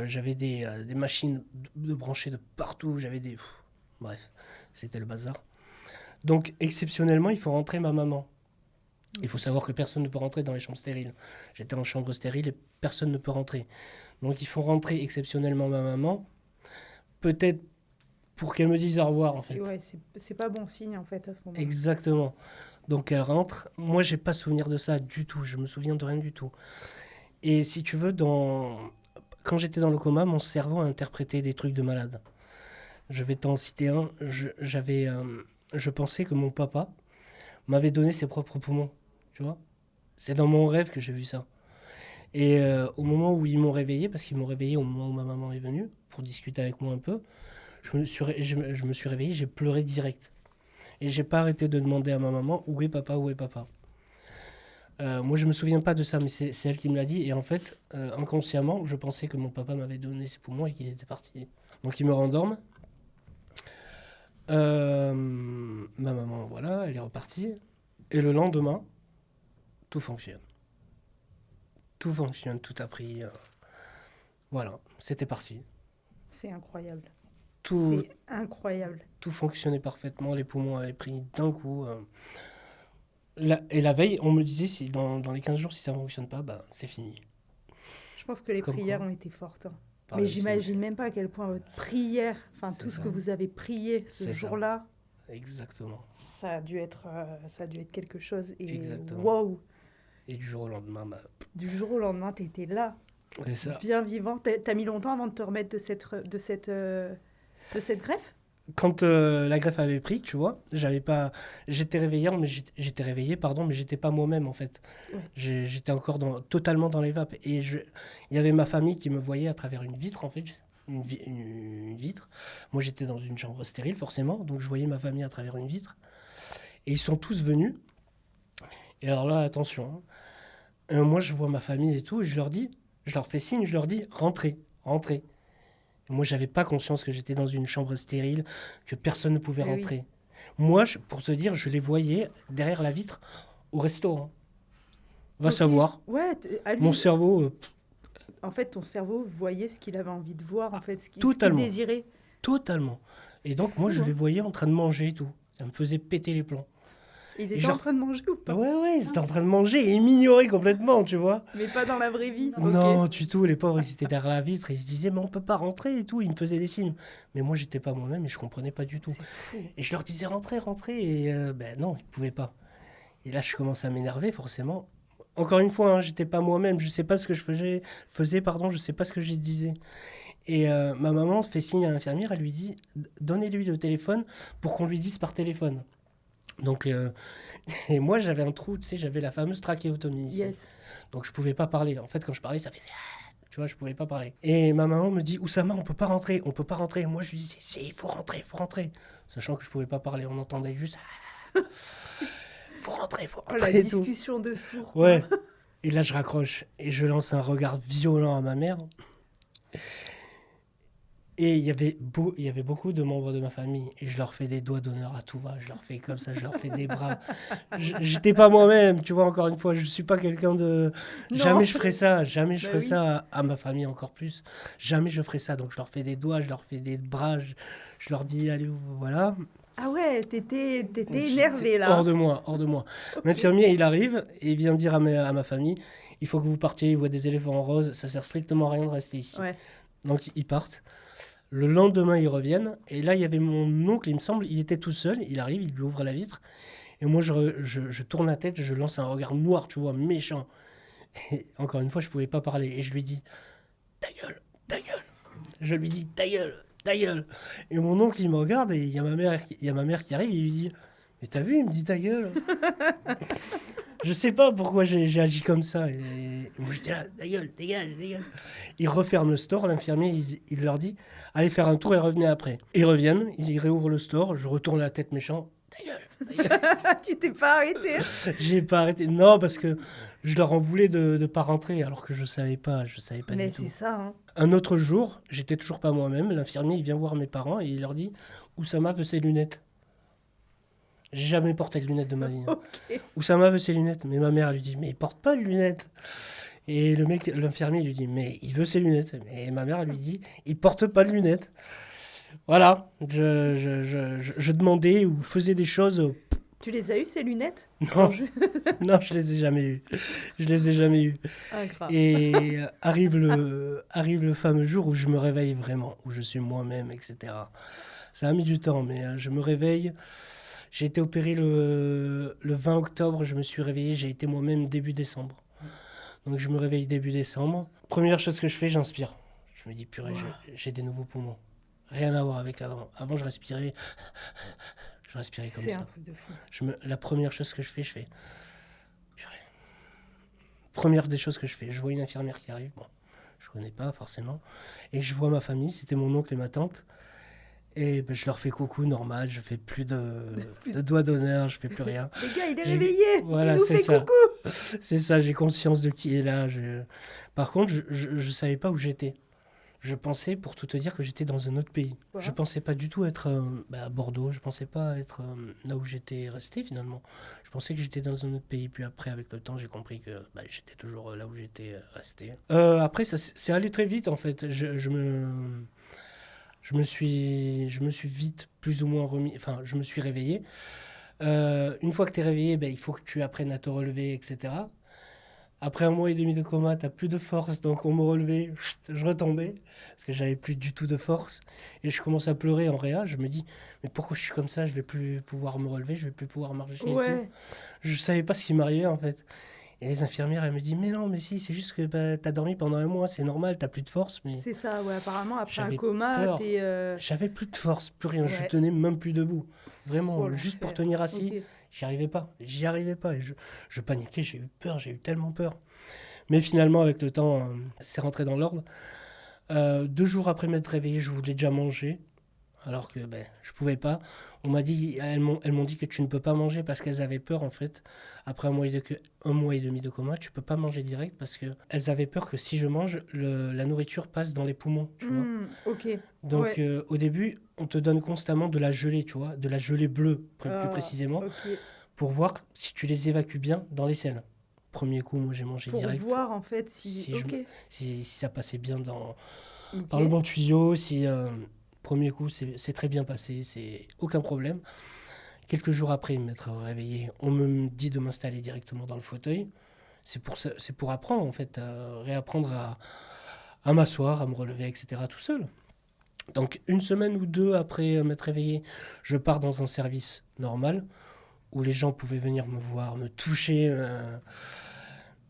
J'avais des machines de branchées de partout. Bref, c'était le bazar. Donc, exceptionnellement, il faut rentrer ma maman. Il faut savoir que personne ne peut rentrer dans les chambres stériles. J'étais en chambre stérile et personne ne peut rentrer. Donc il faut rentrer exceptionnellement ma maman. Peut-être pour qu'elle me dise au revoir en fait. Ouais, c'est pas bon signe en fait à ce moment-là. Exactement. Donc elle rentre. Moi j'ai pas souvenir de ça du tout. Je me souviens de rien du tout. Et si tu veux, quand j'étais dans le coma, mon cerveau a interprété des trucs de malade. Je vais t'en citer un. Je pensais que mon papa m'avait donné ses propres poumons. Tu vois, c'est dans mon rêve que j'ai vu ça. Et au moment où ils m'ont réveillé, parce qu'ils m'ont réveillé au moment où ma maman est venue, pour discuter avec moi un peu, je me suis réveillé, j'ai pleuré direct. Et j'ai pas arrêté de demander à ma maman, où est papa, où est papa. Moi je me souviens pas de ça, mais c'est elle qui me l'a dit. Et en fait, inconsciemment, je pensais que mon papa m'avait donné ses poumons et qu'il était parti. Donc ils me rendorment. Ma maman, voilà, elle est repartie. Et le lendemain, tout fonctionne. Tout fonctionne, tout a pris. Voilà, c'était parti. C'est incroyable. C'est incroyable. Tout fonctionnait parfaitement, les poumons avaient pris d'un coup. Et la veille, on me disait, si dans les 15 jours, si ça ne fonctionne pas, c'est fini. Je pense que les prières ont été fortes. Mais j'imagine même pas à quel point votre prière, tout ce que vous avez prié ce jour-là. Exactement. Ça a dû être quelque chose. Et exactement. Waouh. Et du jour au lendemain, du jour au lendemain, t'étais là, bien vivant. T'as mis longtemps avant de te remettre de cette greffe? Quand la greffe avait pris, tu vois, j'étais réveillé, mais j'étais pas moi-même en fait. Ouais. J'étais encore totalement dans les vapes. Et il y avait ma famille qui me voyait à travers une vitre en fait. Une vitre. Moi j'étais dans une chambre stérile forcément, donc je voyais ma famille à travers une vitre. Et ils sont tous venus. Et alors là, attention. Moi je vois ma famille et tout, et je leur fais signe, je leur dis rentrez. Moi, j'avais pas conscience que j'étais dans une chambre stérile, que personne ne pouvait rentrer. Oui. Moi, pour te dire, je les voyais derrière la vitre au restaurant. Va savoir. Ouais, mon cerveau... En fait, ton cerveau voyait ce qu'il avait envie de voir, en fait, ce qu'il désirait. Totalement. Et donc, moi, je les voyais en train de manger et tout. Ça me faisait péter les plombs. Ils Et étaient en train de manger ou pas? Ouais, ils étaient en train de manger et ils m'ignoraient complètement, tu vois. Mais pas dans la vraie vie. Ok. Non, du tout, les pauvres, ils étaient derrière la vitre et ils se disaient, mais on peut pas rentrer et tout. Ils me faisaient des signes. Mais moi, j'étais pas moi-même et je comprenais pas du tout. C'est fou. Et je leur disais, rentrez, rentrez. Et ben non, ils pouvaient pas. Et là, je commence à m'énerver, forcément. Encore une fois, hein, j'étais pas moi-même. Je sais pas ce que je faisais, pardon, je sais pas ce que je disais. Et ma maman fait signe à l'infirmière, elle lui dit, donnez-lui le téléphone pour qu'on lui dise par téléphone. Donc, et moi, j'avais un trou, tu sais, j'avais la fameuse trachéotomie ici. Yes. Donc, je pouvais pas parler. En fait, quand je parlais, ça faisait... Tu vois, je pouvais pas parler. Et ma maman me dit, Oussama, on peut pas rentrer, on peut pas rentrer. Et moi, je lui disais, si, il faut rentrer. Sachant que je pouvais pas parler, on entendait juste, faut rentrer Oh, la et tout. discussion de sourds. quoi. Ouais. Et là, je raccroche et je lance un regard violent à ma mère. Et il y avait beaucoup de membres de ma famille. Et je leur fais des doigts d'honneur à tout va. Je leur fais comme ça, je leur fais des bras. J'étais pas moi-même, tu vois, encore une fois. Je suis pas quelqu'un de... Non. Jamais je ferais ça. Jamais je Bah ferais oui. ça à ma famille, encore plus. Jamais je ferais ça. Donc je leur fais des doigts, je leur fais des bras. Je leur dis, allez, voilà. Ah ouais, t'étais J'étais énervé là. hors de moi, hors de moi. Ok. L'infirmier, il arrive et il vient dire à ma famille, il faut que vous partiez, il voit des éléphants en rose, ça sert strictement à rien de rester ici. Ouais. Donc ils partent. Le lendemain, ils reviennent. Et là, il y avait mon oncle, il me semble, il était tout seul. Il arrive, il lui ouvre la vitre. Et moi, je tourne la tête, je lance un regard noir, tu vois, méchant. Et encore une fois, je pouvais pas parler. Et je lui dis, ta gueule, ta gueule. Je lui dis, ta gueule, ta gueule. Et mon oncle, il me regarde et il y a ma mère qui arrive. Il lui dit, mais t'as vu, il me dit ta gueule. Je sais pas pourquoi j'ai agi comme ça. Et moi, j'étais là, ta gueule, dégage, dégage. Ils referment le store, l'infirmier, il leur dit, allez faire un tour et revenez après. Ils reviennent, ils réouvrent le store, je retourne la tête méchant, ta gueule, ta gueule. Tu t'es pas arrêté. J'ai pas arrêté. Non, parce que je leur en voulais de pas rentrer, alors que je savais pas Mais du tout. c'est ça. Hein. Un autre jour, j'étais toujours pas moi-même, l'infirmier, il vient voir mes parents et il leur dit, Oussama veut ses lunettes. J'ai jamais porté de lunettes de ma vie. Hein. Ok. Oussama veut ses lunettes. Mais ma mère lui dit, mais il porte pas de lunettes. Et l'infirmier lui dit, mais il veut ses lunettes. Et ma mère lui dit, il porte pas de lunettes. Voilà, je demandais ou faisais des choses. Tu les as eu ces lunettes? Non, Je- non, je les ai jamais eues. Je les ai jamais eues. Ah, grave. Et arrive le fameux jour où je me réveille vraiment, où je suis moi-même, etc. Ça a mis du temps, mais je me réveille. J'ai été opéré le 20 octobre, je me suis réveillé, j'ai été moi-même début décembre. Donc je me réveille début décembre. Première chose que je fais, j'inspire. Je me dis, purée, Wow. j'ai des nouveaux poumons. Rien à voir avec avant. Avant, je respirais comme C'est ça. un truc de fou. La première chose que je fais, purée. Première des choses que je fais, je vois une infirmière qui arrive. Bon, je connais pas forcément. Et je vois ma famille, c'était mon oncle et ma tante. Et ben, je leur fais coucou normal, je fais plus de doigts d'honneur, je fais plus rien. Les gars, il est J'ai- réveillé. Voilà, il nous c'est fait ça. coucou. C'est ça, j'ai conscience de qui est là. Par contre, je savais pas où j'étais. Je pensais, pour tout te dire, que j'étais dans un autre pays. Quoi Je pensais pas du tout être à Bordeaux, je pensais pas être là où j'étais resté finalement. Je pensais que j'étais dans un autre pays, puis après, avec le temps, j'ai compris que j'étais toujours là où j'étais resté. Après, c'est allé très vite en fait. Je me suis vite plus ou moins remis, enfin, je me suis réveillé. Une fois que tu es réveillé, il faut que tu apprennes à te relever, etc. Après 1 mois et demi de coma, t'as plus de force, donc on me relevait, je retombais, parce que j'avais plus du tout de force. Et je commence à pleurer en réa, je me dis, mais pourquoi je suis comme ça, je vais plus pouvoir me relever, je vais plus pouvoir marcher et tout. Ouais. Je savais pas ce qui m'arrivait en fait. Et les infirmières, elles me disent, mais non, mais si, c'est juste que t'as dormi pendant 1 mois, c'est normal, t'as plus de force. Mais C'est ça, ouais. Apparemment, après un J'avais coma, peur. t'es. j'avais plus de force, plus rien, je Ouais. tenais même plus debout. Vraiment, Oh, juste pour l'enfer. tenir assis, Ok. j'y arrivais pas. Et je paniquais, j'ai eu peur, j'ai eu tellement peur. Mais finalement, avec le temps, c'est rentré dans l'ordre. 2 jours après m'être réveillé, je voulais déjà manger, alors que je pouvais pas. Elles m'ont dit que tu ne peux pas manger parce qu'elles avaient peur en fait. Après 1 mois et demi de coma, tu peux pas manger direct parce que elles avaient peur que si je mange, la nourriture passe dans les poumons, tu vois. Ok. Donc Ouais. au début, on te donne constamment de la gelée, tu vois, de la gelée bleue plus Ah, précisément, Ok. pour voir si tu les évacues bien dans les selles. Premier coup, moi j'ai mangé Pour direct. voir en fait si. Si je Ok. si ça passait bien dans Ok. le bon tuyau, si premier coup c'est très bien passé, c'est aucun problème. Quelques jours après m'être réveillé, on me dit de m'installer directement dans le fauteuil. C'est pour apprendre, en fait, à réapprendre à m'asseoir, à me relever, etc., tout seul. Donc, une semaine ou deux après m'être réveillé, je pars dans un service normal où les gens pouvaient venir me voir, me toucher.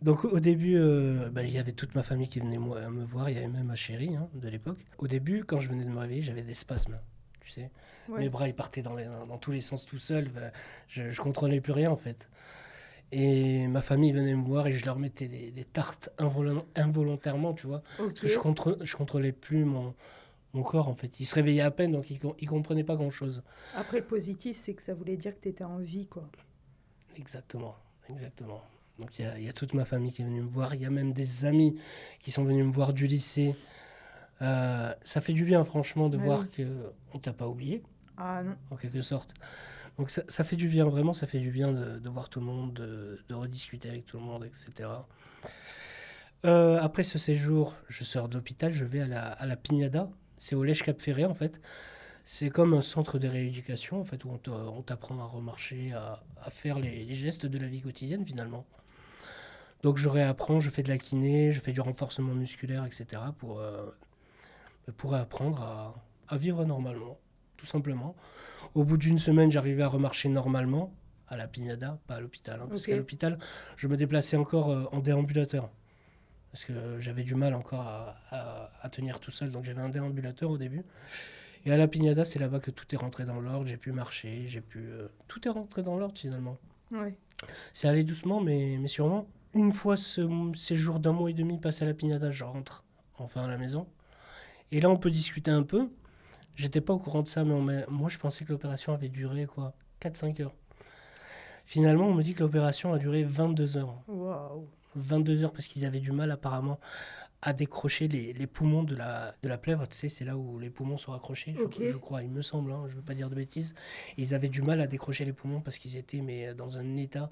Donc, au début, il y avait toute ma famille qui venait me voir. Il y avait même ma chérie de l'époque. Au début, quand je venais de me réveiller, j'avais des spasmes. Tu sais, mes bras ils partaient dans tous les sens tout seul. Je contrôlais plus rien en fait. Et ma famille venait me voir et je leur mettais des tartes involontairement, tu vois. Parce que je contrôlais plus mon corps en fait. Ils se réveillaient à peine donc ils comprenaient pas grand chose. Après, le positif, c'est que ça voulait dire que tu étais en vie, quoi. Exactement. Donc il y a toute ma famille qui est venue me voir. Il y a même des amis qui sont venus me voir du lycée. Ça fait du bien franchement de voir qu'on t'a pas oublié. Ah non. En quelque sorte. Donc ça fait du bien, vraiment ça fait du bien de voir tout le monde, de rediscuter avec tout le monde, etc. Après ce séjour, je sors de l'hôpital, je vais à la Pignada. C'est au Lèche Cap Ferré en fait. C'est comme un centre de rééducation en fait, où on t'apprend à remarcher, à faire les gestes de la vie quotidienne finalement. Donc je réapprends, je fais de la kiné, je fais du renforcement musculaire, etc. pour apprendre à vivre normalement, tout simplement. Au bout d'une semaine, j'arrivais à remarcher normalement, à la Pignada, pas à l'hôpital. Parce qu'à l'hôpital, je me déplaçais encore en déambulateur. Parce que j'avais du mal encore à tenir tout seul. Donc j'avais un déambulateur au début. Et à la Pignada, c'est là-bas que tout est rentré dans l'ordre. J'ai pu marcher, tout est rentré dans l'ordre finalement. Ouais. C'est allé doucement, mais sûrement. Une fois ce séjour d'1 mois et demi passé à la Pignada, je rentre enfin à la maison. Et là, on peut discuter un peu. J'étais pas au courant de ça, mais moi, je pensais que l'opération avait duré, 4-5 heures. Finalement, on me dit que l'opération a duré 22 heures. Waouh. 22 heures parce qu'ils avaient du mal, apparemment, à décrocher les poumons de la plèvre. Tu sais, c'est là où les poumons sont accrochés, je crois, il me semble, je veux pas dire de bêtises. Et ils avaient du mal à décrocher les poumons parce qu'ils étaient dans un état...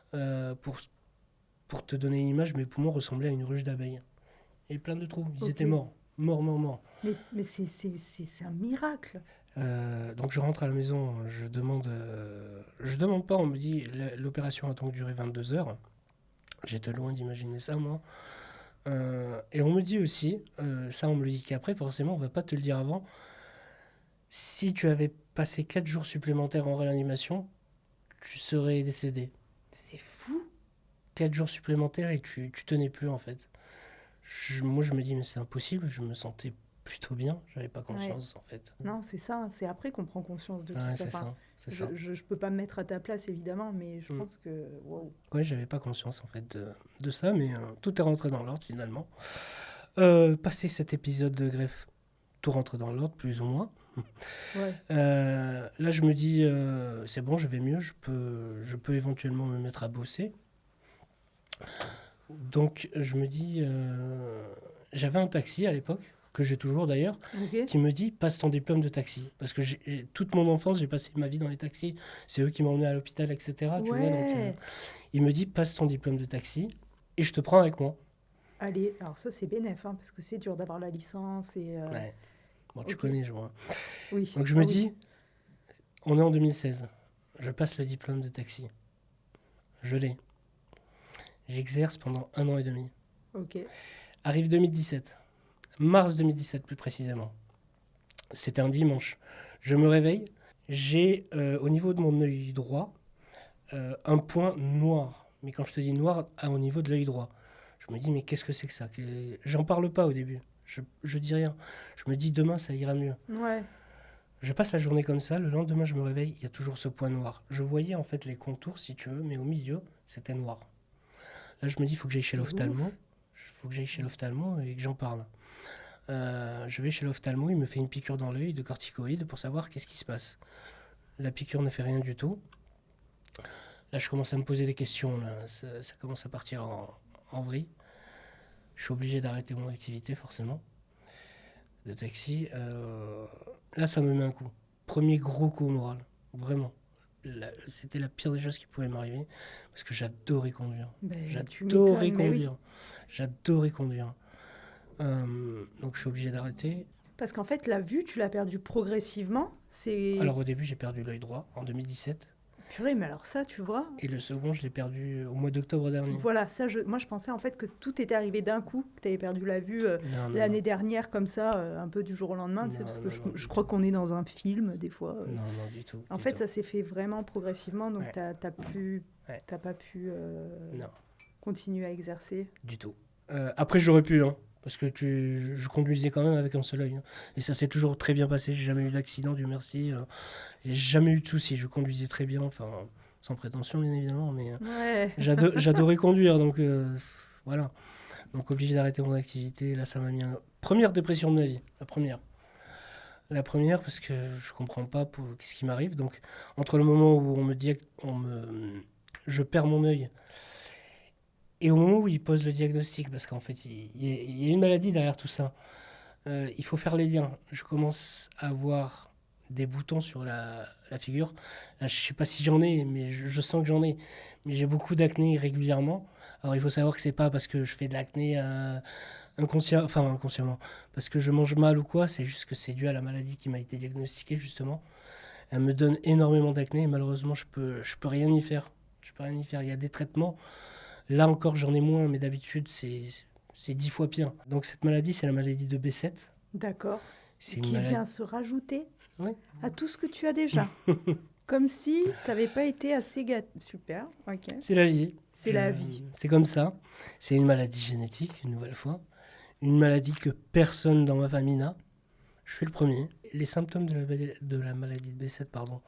pour te donner une image, mes poumons ressemblaient à une ruche d'abeilles. Et plein de trous, ils étaient morts. Mort. Mais c'est un miracle. Donc je rentre à la maison, je demande pas, on me dit l'opération a donc duré 22 heures. J'étais loin d'imaginer ça, moi. Et on me dit aussi, ça on me le dit qu'après, forcément, on va pas te le dire avant, si tu avais passé 4 jours supplémentaires en réanimation, tu serais décédé. C'est fou. 4 jours supplémentaires et tu tenais plus en fait. Moi je me dis mais c'est impossible, je me sentais plutôt bien, j'avais pas conscience en fait. Non, c'est ça, c'est après qu'on prend conscience de tout ça. C'est ça. Je peux pas me mettre à ta place évidemment, mais je pense que wow. Ouais, j'avais pas conscience en fait de ça, mais tout est rentré dans l'ordre finalement. Passé cet épisode de greffe, tout rentre dans l'ordre plus ou moins. Ouais. Là je me dis c'est bon, je vais mieux, je peux éventuellement me mettre à bosser. Donc je me dis, j'avais un taxi à l'époque, que j'ai toujours d'ailleurs, qui me dit passe ton diplôme de taxi. Parce que toute mon enfance, j'ai passé ma vie dans les taxis, c'est eux qui m'emmenaient à l'hôpital, etc. Tu vois, donc, il me dit passe ton diplôme de taxi et je te prends avec moi. Allez, alors ça c'est bénef, parce que c'est dur d'avoir la licence. Et, Ouais. Bon, tu connais, je vois. Oui. Donc je me dis, on est en 2016, je passe le diplôme de taxi. Je l'ai. J'exerce pendant 1 an et demi. Ok. Arrive 2017. Mars 2017 plus précisément. C'était un dimanche. Je me réveille. J'ai au niveau de mon œil droit un point noir. Mais quand je te dis noir, au niveau de l'œil droit. Je me dis mais qu'est-ce que c'est que ça? J'en parle pas au début. Je dis rien. Je me dis demain ça ira mieux. Ouais. Je passe la journée comme ça. Le lendemain je me réveille. Il y a toujours ce point noir. Je voyais en fait les contours si tu veux. Mais au milieu c'était noir. Là, je me dis, il faut que j'aille chez l'ophtalmo. Et que j'en parle. Je vais chez l'ophtalmo, il me fait une piqûre dans l'œil de corticoïdes pour savoir qu'est-ce qui se passe. La piqûre ne fait rien du tout. Là, je commence à me poser des questions. Là. Ça commence à partir en vrille. Je suis obligé d'arrêter mon activité, forcément, de taxi. Là, ça me met un coup. Premier gros coup au moral. Vraiment. C'était la pire des choses qui pouvait m'arriver parce que j'adorais conduire. J'adorais conduire. Donc je suis obligé d'arrêter. Parce qu'en fait, la vue, tu l'as perdue progressivement. C'est... Alors au début, j'ai perdu l'œil droit en 2017. Purée, mais alors ça, tu vois... Et le second, je l'ai perdu au mois d'octobre dernier. Voilà, ça, moi je pensais en fait que tout était arrivé d'un coup, que tu avais perdu la vue Non, non, l'année non. dernière comme ça, un peu du jour au lendemain, tu sais, Non, parce que non, je, non, je du crois tout. qu'on est dans un film des fois. Non, non, du tout. En du fait, tout. ça s'est fait vraiment progressivement, donc Ouais. t'as Ouais. pas pu Non, continuer à exercer. du tout. Après, j'aurais pu, hein, parce que je conduisais quand même avec un seul œil, hein. Et ça s'est toujours très bien passé. J'ai jamais eu d'accident, Dieu merci. J'ai jamais eu de soucis. Je conduisais très bien, enfin, sans prétention, bien évidemment, mais Ouais, j'adorais conduire, donc voilà. Donc obligé d'arrêter mon activité. Là, ça m'a mis une première dépression de ma vie, la première. La première parce que je comprends pas qu'est-ce qui m'arrive. Donc entre le moment où je perds mon œil et au moment où il pose le diagnostic, parce qu'en fait il y a une maladie derrière tout ça. Il faut faire les liens. Je commence à avoir des boutons sur la figure. Là, je sais pas si j'en ai, mais je sens que j'en ai. Mais j'ai beaucoup d'acné régulièrement. Alors il faut savoir que c'est pas parce que je fais de l'acné inconsciemment, parce que je mange mal ou quoi, c'est juste que c'est dû à la maladie qui m'a été diagnostiquée justement. Elle me donne énormément d'acné et malheureusement je peux rien y faire. Je peux rien y faire. Il y a des traitements. Là encore j'en ai moins, mais d'habitude c'est 10 fois pire. Donc cette maladie, c'est la maladie de B7. d'accord. C'est une Qui maladie. vient se rajouter Ouais. à tout ce que tu as déjà. Comme si tu n'avais pas été assez gâté. Super, ok. C'est la vie. C'est la vie. C'est comme ça. C'est une maladie génétique, une nouvelle fois. Une maladie que personne dans ma famille n'a. Je suis le premier. Les symptômes de la maladie de B7, pardon,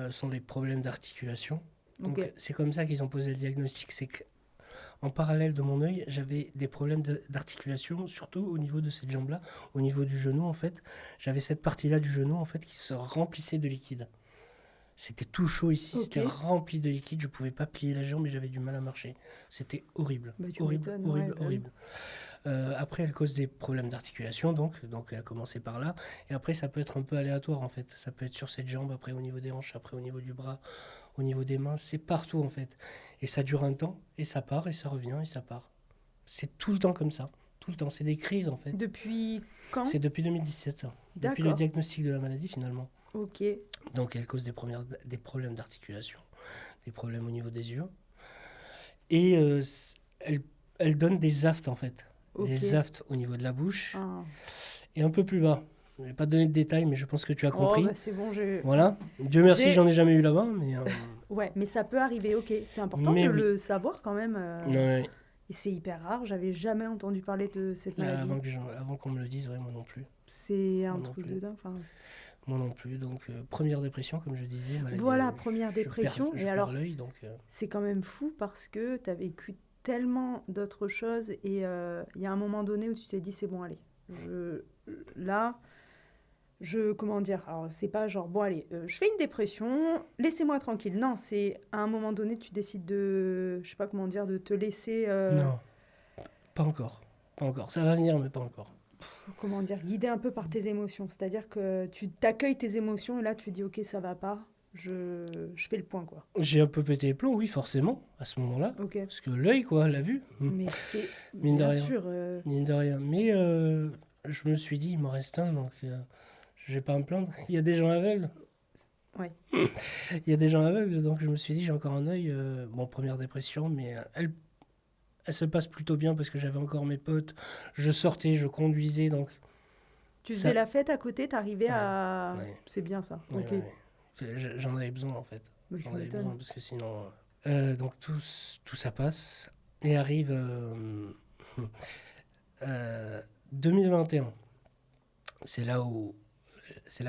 sont les problèmes d'articulation. Donc Ok. c'est comme ça qu'ils ont posé le diagnostic. C'est qu'en parallèle de mon œil, j'avais des problèmes d'articulation, surtout au niveau de cette jambe-là, au niveau du genou en fait. J'avais cette partie-là du genou en fait qui se remplissait de liquide. C'était tout chaud ici, Ok. c'était rempli de liquide, je pouvais pas plier la jambe et j'avais du mal à marcher. C'était horrible, Bah, tu horrible, m'étonnes, horrible, ouais, bah oui. horrible. Après, elle cause des problèmes d'articulation, donc elle a commencé par là. Et après, ça peut être un peu aléatoire en fait. Ça peut être sur cette jambe, après au niveau des hanches, après au niveau du bras, au niveau des mains, c'est partout en fait. Et ça dure un temps, et ça part, et ça revient, et ça part. C'est tout le temps comme ça, tout le temps. C'est des crises en fait. Depuis quand? C'est depuis 2017 ça, depuis le D'accord. diagnostic de la maladie finalement. Ok. Donc elle cause des problèmes d'articulation, des problèmes au niveau des yeux. Et elle donne des aftes en fait. Ok. Des aftes au niveau de la bouche Ah. et un peu plus bas. Je ne vais pas te donner de détails, mais je pense que tu as Oh, compris. bah, c'est bon, j'ai... Voilà. Dieu merci, J'ai- j'en ai jamais eu là-bas. Mais, Ouais, mais ça peut arriver, ok. C'est important Mais de oui. le savoir quand même. ouais, Et c'est hyper rare, j'avais jamais entendu parler de cette là, maladie. avant qu'on me le dise, ouais, moi non plus. C'est un Moi non truc plus. de dingue. Enfin, Moi non plus. Donc, première dépression, comme je disais. Maladie, voilà, première je perds- dépression. je Et perds alors, l'œil, donc... c'est quand même fou parce que tu as vécu tellement d'autres choses et il y a un moment donné où tu t'es dit c'est bon, allez. Là, comment dire, alors c'est pas genre bon, allez, je fais une dépression, laissez-moi tranquille. Non, c'est à un moment donné, tu décides de, je sais pas comment dire, de te laisser, Non, pas encore. Pas encore. Ça va venir, mais pas encore. comment dire, guider un peu par tes émotions. C'est-à-dire que tu t'accueilles tes émotions et là, tu dis ok, ça va pas, je fais le point, quoi. J'ai un peu pété les plombs, oui, forcément, à ce moment-là. Ok. Parce que l'œil, quoi, la vue, Mais c'est, Mine de bien rien. sûr, mine de rien. Mais je me suis dit, il m'en reste un, donc je vais pas me plaindre. Il y a des gens aveugles. Ouais. Il y a des gens aveugles, donc je me suis dit, j'ai encore un œil. Bon, première dépression, mais elle se passe plutôt bien parce que j'avais encore mes potes. Je sortais, je conduisais, donc... Tu Ça- faisais la fête à côté, t'arrivais à... ouais. C'est bien ça, Ouais, ok. ouais, ouais. J'en avais besoin, en fait. Mais tu J'en avais m'étonnes. besoin parce que sinon... donc tout ça passe et arrive 2021. C'est là où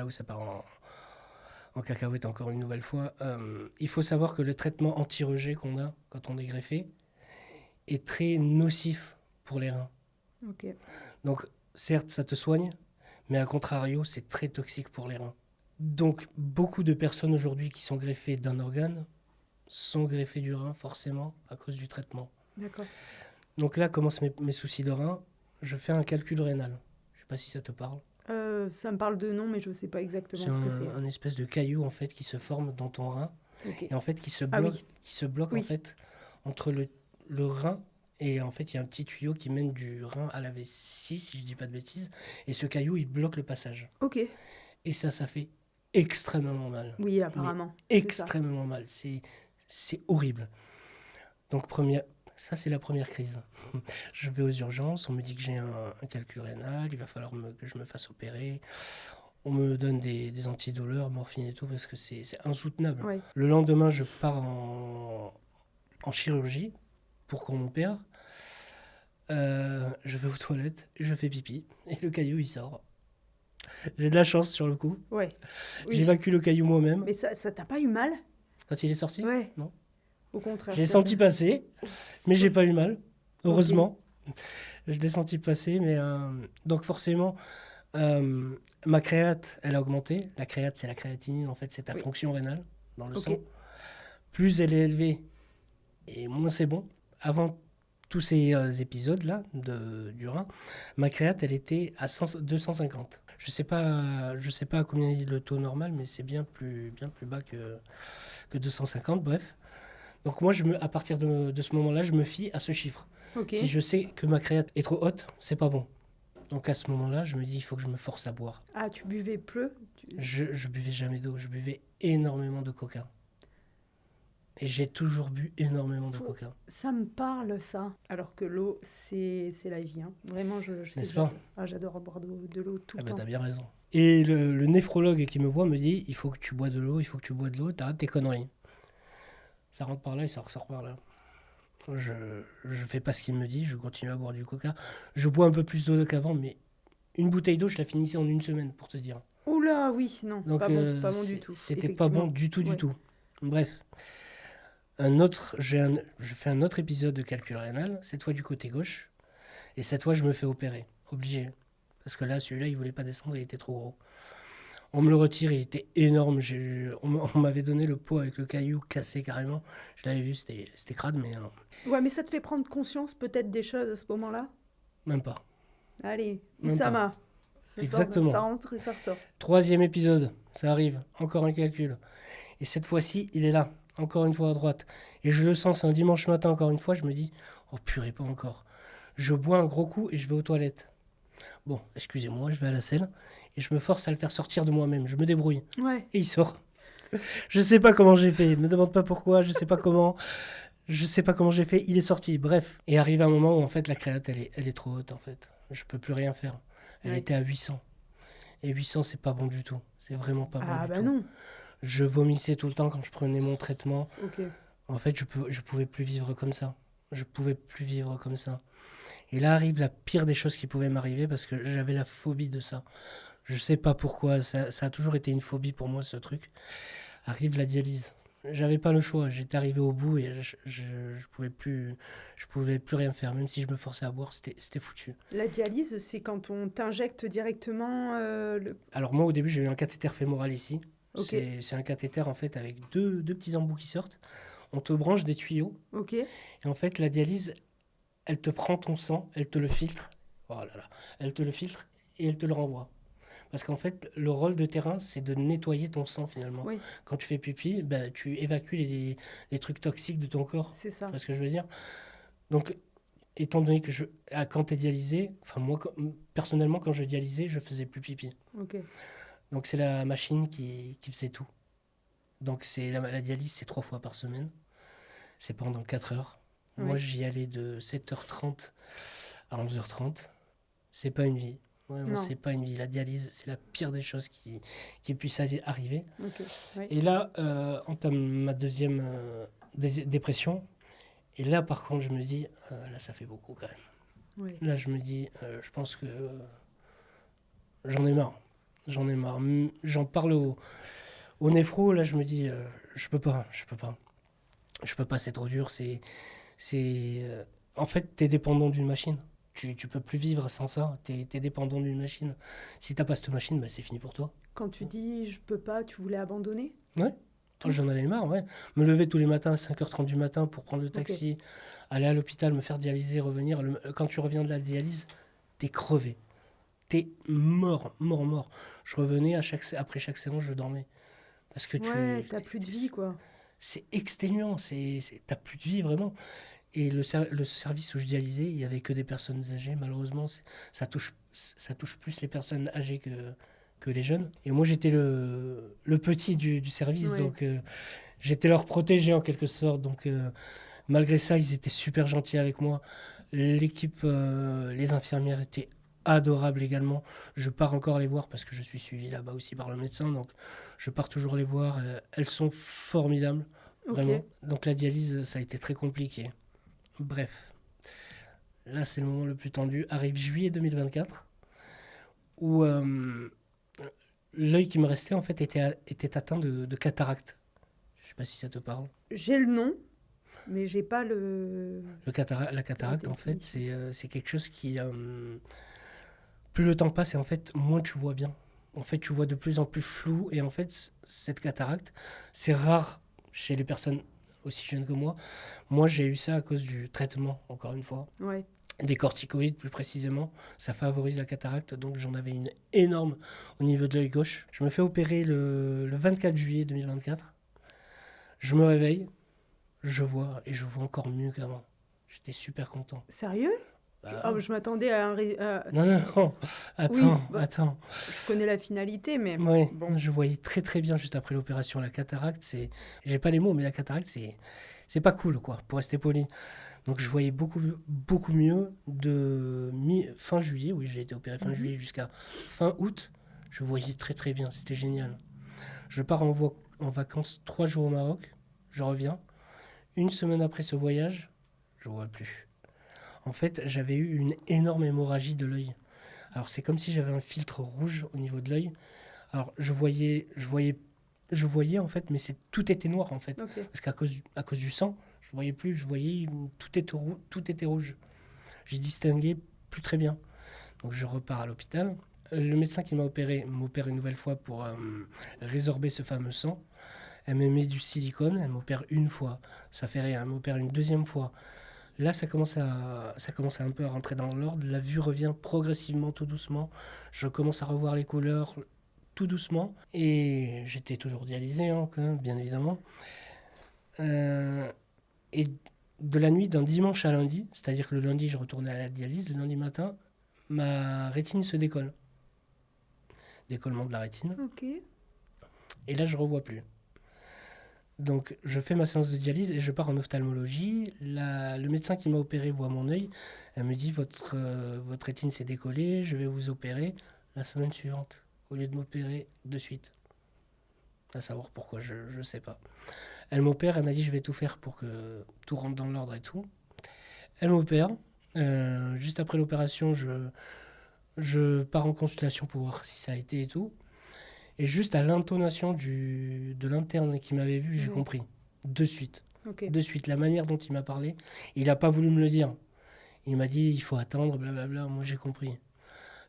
ça part en cacahuète encore une nouvelle fois. Il faut savoir que le traitement anti-rejet qu'on a quand on est greffé est très nocif pour les reins. Ok. Donc certes ça te soigne, mais à contrario c'est très toxique pour les reins. Donc beaucoup de personnes aujourd'hui qui sont greffées d'un organe sont greffées du rein forcément à cause du traitement. D'accord. Donc là commencent mes soucis de rein. Je fais un calcul rénal. Je sais pas si ça te parle. Ça me parle de nom, mais je sais pas C'est exactement ce que c'est. un espèce de caillou en fait qui se forme dans ton rein Ok. et en fait qui se Ah bloque, oui. qui se bloque Oui. en fait entre le rein Et en fait, il y a un petit tuyau qui mène du rein à la vessie, si je dis pas de bêtises. Et ce caillou, il bloque le passage. Ok. Et ça fait extrêmement mal. Oui, Mais apparemment. C'est ça. extrêmement mal. C'est horrible. Donc, ça, c'est la première crise. Je vais aux urgences, on me dit que j'ai un calcul rénal, il va falloir que je me fasse opérer. On me donne des antidouleurs, morphine et tout, parce que c'est insoutenable. Ouais. Le lendemain, je pars en chirurgie pour qu'on m'opère. Je vais aux toilettes, je fais pipi, et le caillou, il sort. J'ai de la chance sur le coup. Ouais. Oui. J'évacue le caillou moi-même. Mais ça t'a pas eu mal? Quand il est sorti, Ouais. non. Au contraire. J'ai ça senti t'a- passer, mais j'ai pas eu mal. Heureusement. Je l'ai senti passer, mais donc forcément, ma créate, elle a augmenté. La créate, c'est la créatinine, en fait, c'est ta Oui. fonction rénale dans le Ok. sang. Plus elle est élevée, et moins c'est bon. Avant tous ces épisodes-là du rein, ma créate, elle était à 250. Je sais pas à combien est le taux normal, mais c'est bien plus bas que 250, bref. Donc moi, à partir de ce moment-là, je me fie à ce chiffre. Ok. Si je sais que ma créate est trop haute, c'est pas bon. Donc à ce moment-là, je me dis, il faut que je me force à boire. Ah, tu buvais peu? Je buvais jamais d'eau, je buvais énormément de coca. Et j'ai toujours bu énormément de coca. Ça me parle, ça. Alors que l'eau, c'est la vie. Hein. Vraiment, je sais N'est-ce que pas? j'adore boire de l'eau tout Ah le bah temps. t'as bien raison. Et le néphrologue qui me voit me dit, il faut que tu bois de l'eau, il faut que tu bois de l'eau, t'arrêtes tes conneries. Ça rentre par là et ça ressort par là. Je fais pas ce qu'il me dit, je continue à boire du coca. Je bois un peu plus d'eau qu'avant, mais une bouteille d'eau, je la finissais en une semaine, pour te dire. Oula, oui, non, Donc pas bon du tout. c'était pas bon du tout, Ouais. du tout. Bref. Je fais un autre épisode de calcul rénal, cette fois du côté gauche. Et cette fois, je me fais opérer. Obligé. Parce que là, celui-là, il voulait pas descendre, il était trop gros. On me le retire, il était énorme. On m'avait donné le pot avec le caillou cassé carrément. Je l'avais vu, c'était crade, mais Ouais, mais ça te fait prendre conscience peut-être des choses à ce moment-là? même pas. Allez, Même Oussama. Exactement. Ça rentre et ça ressort. 3e épisode, ça arrive. Encore un calcul. Et cette fois-ci, il est là. Encore une fois à droite. Et je le sens, c'est un dimanche matin, encore une fois, je me dis, oh purée, pas encore. Je bois un gros coup et je vais aux toilettes. Bon, excusez-moi, je vais à la selle et je me force à le faire sortir de moi-même. Je me débrouille. Ouais. Et il sort. Je sais pas comment j'ai fait. Me demande pas pourquoi. Je sais pas comment. Je sais pas comment j'ai fait. Il est sorti. Bref. Et arrive un moment où en fait la créate elle est trop haute en fait. Je peux plus rien faire. Elle Ouais. était à 800. Et 800 c'est pas bon du tout. C'est vraiment pas bon Ah du bah tout. non. Je vomissais tout le temps quand je prenais mon traitement. Ok. En fait, je pouvais plus vivre comme ça. Je pouvais plus vivre comme ça. Et là arrive la pire des choses qui pouvaient m'arriver parce que j'avais la phobie de ça. Je sais pas pourquoi, ça a toujours été une phobie pour moi ce truc. Arrive la dialyse. J'avais pas le choix, j'étais arrivé au bout et je pouvais plus rien faire. Même si je me forçais à boire, c'était foutu. La dialyse, c'est quand on t'injecte directement Alors moi au début j'ai eu un cathéter fémoral ici. Ok. C'est un cathéter en fait avec deux petits embouts qui sortent. On te branche des tuyaux Ok. et en fait la dialyse, elle te prend ton sang, elle te le filtre. Oh là là, elle te le filtre et elle te le renvoie. Parce qu'en fait, le rôle de terrain, c'est de nettoyer ton sang finalement. Oui, Quand tu fais pipi, bah, tu évacues les trucs toxiques de ton corps. c'est ça. Tu vois ce que je veux dire? Donc, étant donné que quand tu es dialysé, enfin moi, personnellement, quand je dialysais, je faisais plus pipi. Ok. Donc, c'est la machine qui faisait tout. Donc, la dialyse, c'est 3 fois par semaine. C'est pendant 4 heures. Moi, Oui. j'y allais de 7h30 à 11h30. C'est pas une vie. Vraiment, Non. c'est pas une vie. La dialyse, c'est la pire des choses qui puisse arriver. Ok. Oui. Et là, entame ma deuxième dépression. Et là, par contre, je me dis, là, ça fait beaucoup quand même. Oui. Là, je me dis, je pense que j'en ai marre. J'en ai marre. J'en parle au néphro. Là, je me dis, je peux pas. Je peux pas, c'est trop dur. En fait, t'es dépendant d'une machine. Tu peux plus vivre sans ça. T'es dépendant d'une machine. Si t'as pas cette machine, bah, c'est fini pour toi. Quand tu dis je peux pas, tu voulais abandonner? Ouais. Toi, j'en avais marre, ouais. Me lever tous les matins à 5h30 du matin pour prendre le taxi, aller à l'hôpital, me faire dialyser, revenir. Quand tu reviens de la dialyse, t'es crevé. T'es mort. Je revenais après chaque séance, je dormais. Parce que Ouais, t'as plus de vie, quoi. c'est exténuant, t'as plus de vie vraiment. Et le service où je dialysais, il n'y avait que des personnes âgées. Malheureusement, ça touche plus les personnes âgées que les jeunes. Et moi, j'étais le petit du service, Ouais. donc j'étais leur protégé en quelque sorte. Donc malgré ça, ils étaient super gentils avec moi. L'équipe, les infirmières étaient adorables également. Je pars encore les voir parce que je suis suivi là-bas aussi par le médecin. Donc je pars toujours les voir. Elles sont formidables, vraiment. Ok. Donc la dialyse, ça a été très compliqué. Bref, là c'est le moment le plus tendu. Arrive juillet 2024 où l'œil qui me restait en fait était atteint de cataracte. Je sais pas si ça te parle. J'ai le nom, mais j'ai pas le. La cataracte en fait définition. c'est quelque chose qui plus le temps passe et en fait moins tu vois bien. En fait tu vois de plus en plus flou et en fait cette cataracte c'est rare chez les personnes aussi jeunes que moi. Moi j'ai eu ça à cause du traitement encore une fois. Ouais. Des corticoïdes plus précisément, ça favorise la cataracte, donc j'en avais une énorme au niveau de l'œil gauche. Je me fais opérer le 24 juillet 2024, je me réveille, je vois et je vois encore mieux qu'avant. J'étais super content. Sérieux? Bah, Je m'attendais à un. non, non, non, Oui, attends, bah, attends. je connais la finalité, mais Ouais, bon. je voyais très très bien juste après l'opération. La cataracte, c'est. J'ai pas les mots, mais la cataracte, c'est pas cool, quoi, pour rester poli. Donc je voyais beaucoup, beaucoup mieux de fin juillet, oui, j'ai été opéré fin Mhm. juillet jusqu'à fin août. Je voyais très très bien, c'était génial. Je pars en vacances 3 jours au Maroc, je reviens. Une semaine après ce voyage, je vois plus. En fait, j'avais eu une énorme hémorragie de l'œil. Alors c'est comme si j'avais un filtre rouge au niveau de l'œil. Alors je voyais en fait, mais tout était noir en fait. Ok. Parce à cause du sang, je voyais plus, je voyais tout était rouge. J'ai distingué plus très bien. Donc je repars à l'hôpital. Le médecin qui m'a opéré m'opère une nouvelle fois pour résorber ce fameux sang. Elle me met du silicone, elle m'opère une fois, ça fait rien, elle m'opère une deuxième fois. Là, ça commence à un peu à rentrer dans l'ordre. La vue revient progressivement, tout doucement. Je commence à revoir les couleurs tout doucement. Et j'étais toujours dialysé, hein, quand même, bien évidemment. Euh, et de la nuit d'un dimanche à lundi, c'est-à-dire que le lundi, je retournais à la dialyse, le lundi matin, ma rétine se décolle. Décollement de la rétine. Ok. Et là, je revois plus. Donc, je fais ma séance de dialyse et je pars en ophtalmologie. Le médecin qui m'a opéré voit mon œil. Elle me dit votre rétine s'est décollée, je vais vous opérer la semaine suivante, au lieu de m'opérer de suite. À savoir pourquoi, je ne sais pas. Elle m'opère, elle m'a dit je vais tout faire pour que tout rentre dans l'ordre et tout. Elle m'opère. Juste après l'opération, je pars en consultation pour voir si ça a été et tout. Et juste à l'intonation de l'interne qui m'avait vu, j'ai Ouais. compris. De suite. Ok. De suite. La manière dont il m'a parlé, il n'a pas voulu me le dire. Il m'a dit il faut attendre, blablabla. Moi j'ai compris.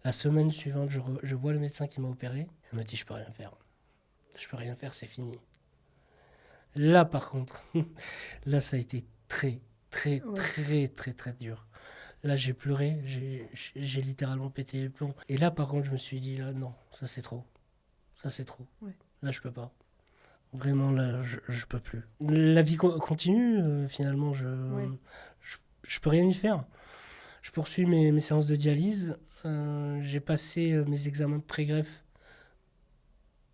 La semaine suivante, je vois le médecin qui m'a opéré. Il m'a dit je peux rien faire. Je peux rien faire, c'est fini. Là par contre, là ça a été très, très, Ouais. très, très, très dur. Là j'ai pleuré, j'ai littéralement pété les plombs. Et là par contre, je me suis dit là non, ça c'est trop. Ça c'est trop. Ouais. Là je peux pas. Vraiment, là, je peux plus. La vie continue, finalement, Ouais. je peux rien y faire. Je poursuis mes séances de dialyse. J'ai passé mes examens de pré-greffe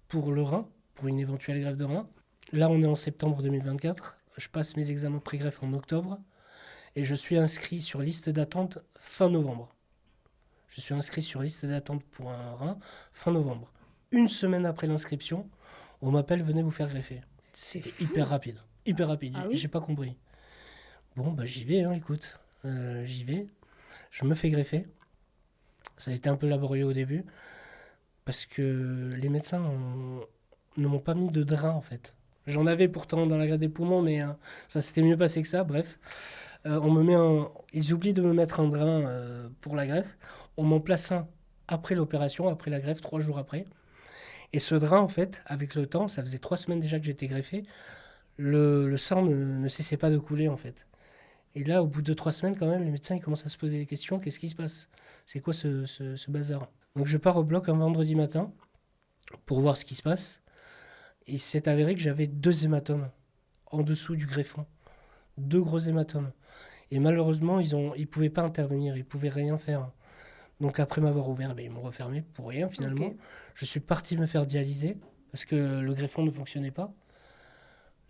pour le rein, pour une éventuelle greffe de rein. Là, on est en septembre 2024. Je passe mes examens de pré-greffe en octobre. Et je suis inscrit sur liste d'attente fin novembre. Je suis inscrit sur liste d'attente pour un rein fin novembre. Une semaine après l'inscription, on m'appelle, venez vous faire greffer. C'était hyper rapide. Hyper rapide, Ah j'ai oui? pas compris. Bon, bah j'y vais, hein, écoute. J'y vais. Je me fais greffer. Ça a été un peu laborieux au début. Parce que les médecins ne m'ont pas mis de drain, en fait. J'en avais pourtant dans la greffe des poumons, mais ça s'était mieux passé que ça. Bref, ils oublient de me mettre un drain pour la greffe. On m'en place un après l'opération, après la greffe, 3 jours après. Et ce drain, en fait, avec le temps, ça faisait 3 semaines déjà que j'étais greffé, le sang ne cessait pas de couler, en fait. Et là, au bout de 3 semaines, quand même, les médecins ils commencent à se poser des questions. Qu'est-ce qui se passe? C'est quoi ce bazar? Donc je pars au bloc un vendredi matin pour voir ce qui se passe. Et il s'est avéré que j'avais 2 hématomes en dessous du greffon. 2 gros hématomes. Et malheureusement, ils pouvaient pas intervenir, ils pouvaient rien faire. Donc après m'avoir ouvert, ils m'ont refermé pour rien finalement. Ok. Je suis parti me faire dialyser parce que le greffon ne fonctionnait pas.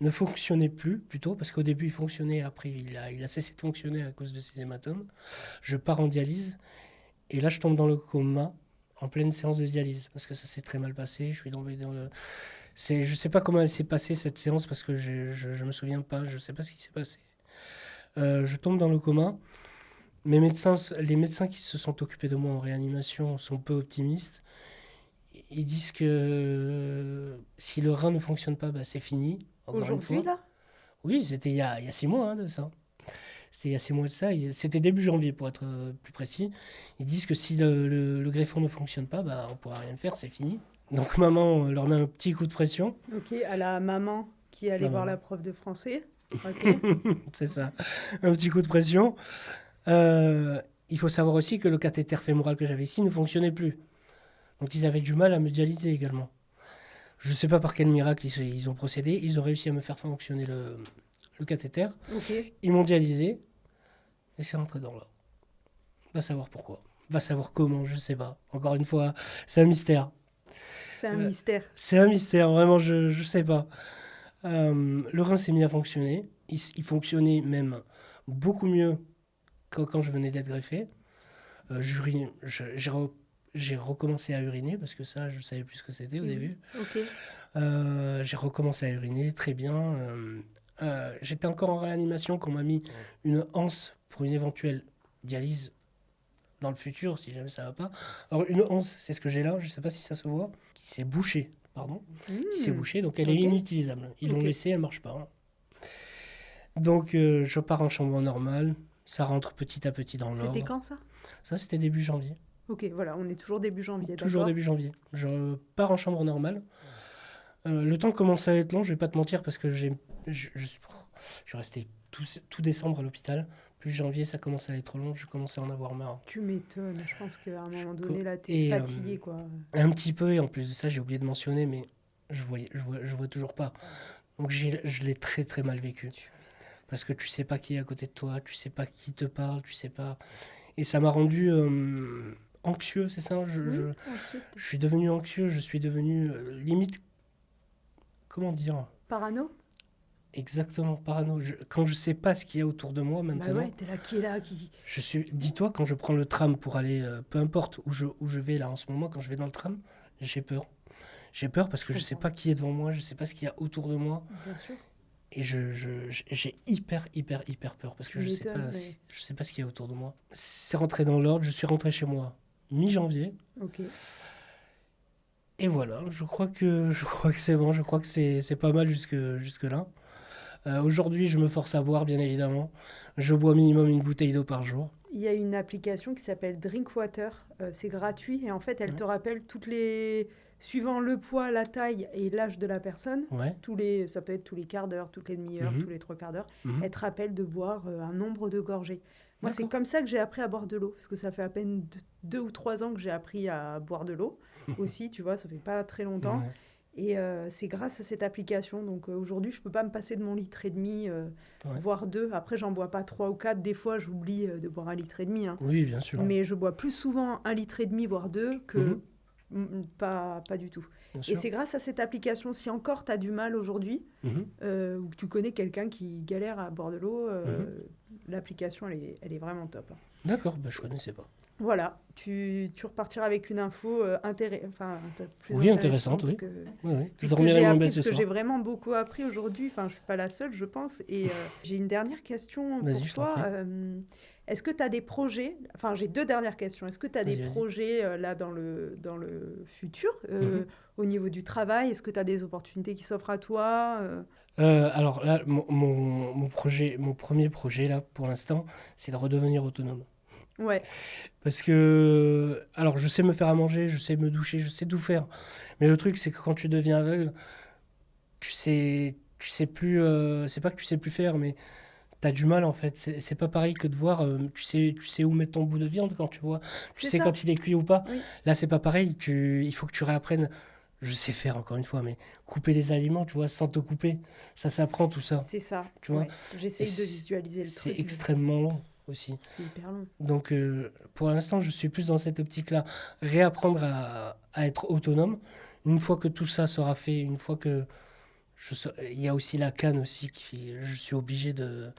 Ne fonctionnait plus plutôt, parce qu'au début il fonctionnait, après il a cessé de fonctionner à cause de ses hématomes. Je pars en dialyse, et là je tombe dans le coma en pleine séance de dialyse, parce que ça s'est très mal passé, je suis tombé dans le... Je sais pas comment elle s'est passée cette séance, parce que je me souviens pas, je sais pas ce qui s'est passé. Je tombe dans le coma, les médecins qui se sont occupés de moi en réanimation sont peu optimistes. Ils disent que si le rein ne fonctionne pas, c'est fini. Encore une Aujourd'hui, fois. là? Oui, c'était il y a 6 mois de ça. C'était il y a 6 mois de ça. C'était début janvier pour être plus précis. Ils disent que si le greffon ne fonctionne pas, on ne pourra rien faire, c'est fini. Donc maman leur met un petit coup de pression. Ok, à la maman qui allait La voir maman. la prof de français. Ok. C'est ça, un petit coup de pression. Il faut savoir aussi que le cathéter fémoral que j'avais ici ne fonctionnait plus. Donc ils avaient du mal à me dialyser également. Je ne sais pas par quel miracle ils ont procédé. Ils ont réussi à me faire fonctionner le cathéter. Ok. Ils m'ont dialysé et c'est rentré dans l'ordre. Va savoir pourquoi. Va savoir comment, je ne sais pas. Encore une fois, c'est un mystère. C'est un mystère. C'est un mystère, vraiment, je ne sais pas. Le rein s'est mis à fonctionner. Il fonctionnait même beaucoup mieux que quand je venais d'être greffé. J'ai recommencé à uriner parce que ça, je ne savais plus ce que c'était au début. Ok. J'ai recommencé à uriner, très bien. J'étais encore en réanimation quand on m'a mis une anse pour une éventuelle dialyse dans le futur, si jamais ça va pas. Alors une anse, c'est ce que j'ai là, je ne sais pas si ça se voit, qui s'est bouchée, pardon, qui s'est bouchée, donc elle est Ok. inutilisable. Ils l'ont Ok. laissée, elle marche pas. Hein. Donc je pars en chambre normale, ça rentre petit à petit dans C'était l'ordre. quand ça? Ça, c'était début janvier. Ok, voilà, on est toujours début janvier, Toujours d'accord? début janvier. Je pars en chambre normale. Le temps commence à être long, je vais pas te mentir, parce que je suis resté tout décembre à l'hôpital. Plus janvier, ça commence à être long, je commence à en avoir marre. Tu m'étonnes, je pense qu'à un moment donné, là, t'es Et, fatigué, quoi. Un petit peu, et en plus de ça, j'ai oublié de mentionner, mais je vois toujours pas. Donc je l'ai très très mal vécu. Parce que tu sais pas qui est à côté de toi, tu sais pas qui te parle, tu sais pas... Et ça m'a rendu anxieux, c'est ça Ensuite, je suis devenu anxieux, je suis devenu limite... Comment dire? parano? Exactement, parano. Quand je sais pas ce qu'il y a autour de moi Bah maintenant, ouais, t'es là, qui est là, qui... dis-toi, quand je prends le tram pour aller, peu importe où je vais là en ce moment, quand je vais dans le tram, j'ai peur. J'ai peur parce que je sais pas qui est devant moi, je sais pas ce qu'il y a autour de moi. Bien sûr. Et j'ai hyper peur parce que Tu je sais pas, m'étonnes, mais- je sais pas ce qu'il y a autour de moi. C'est rentré dans l'ordre, je suis rentré chez moi mi-janvier. Ok. Et voilà, je crois que c'est bon, je crois que c'est pas mal jusque-là. Aujourd'hui, je me force à boire, bien évidemment. Je bois minimum une bouteille d'eau par jour. Il y a une application qui s'appelle Drinkwater. C'est gratuit et en fait, elle Ouais. te rappelle suivant le poids, la taille et l'âge de la personne, Ouais. ça peut être tous les quarts d'heure, toutes les demi-heures, Mhm. tous les trois quarts d'heure, Mhm. elle te rappelle de boire un nombre de gorgées. Moi, c'est D'accord. comme ça que j'ai appris à boire de l'eau, parce que ça fait à peine 2 ou 3 ans que j'ai appris à boire de l'eau aussi, tu vois, ça fait pas très longtemps. Ouais. Et c'est grâce à cette application. Donc aujourd'hui, je peux pas me passer de mon litre et demi, Ouais. voire 2. Après, j'en bois pas 3 ou 4. Des fois, j'oublie de boire 1,5 litre. Hein. Oui, bien sûr. Mais je bois plus souvent 1,5 litre, voire 2, que pas du tout. Bien Et sûr. c'est grâce à cette application, si encore tu as du mal aujourd'hui, Mhm. ou que tu connais quelqu'un qui galère à boire de l'eau, l'application, elle est vraiment top. Hein. D'accord, je connaissais pas. Voilà, tu repartiras avec une info plus Oui, intéressante, oui. que, Oui, oui. tout Je ce que dormirai j'ai moins appris, bête ce parce que soir. j'ai vraiment beaucoup appris aujourd'hui. Enfin, je suis pas la seule, je pense. Et j'ai une dernière question Vas-y, pour je t'en toi. prie. Est-ce que tu as des projets? Enfin, j'ai 2 dernières questions. Est-ce que tu as des Vas-y. projets là dans le futur Mhm. au niveau du travail? Est-ce que tu as des opportunités qui s'offrent à toi Alors là, mon premier projet là, pour l'instant, c'est de redevenir autonome. Ouais, Parce que, alors, je sais me faire à manger, je sais me doucher, je sais tout faire. Mais le truc, c'est que quand tu deviens aveugle, tu sais plus, c'est pas que tu sais plus faire, mais t'as du mal en fait. C'est pas pareil que de voir, tu sais où mettre ton bout de viande quand tu vois, tu c'est sais ça. quand il est cuit ou pas. Oui. Là, c'est pas pareil. Il faut que tu réapprennes. je sais faire encore une fois, mais couper les aliments, tu vois, sans te couper, ça s'apprend tout ça, C'est ça. tu vois. Ouais. J'essaye Et de visualiser le c'est truc. Mais extrêmement long aussi. c'est hyper long. Donc pour l'instant, je suis plus dans cette optique-là, réapprendre à être autonome. Une fois que tout ça sera fait, une fois que il y a aussi la canne aussi je suis obligé de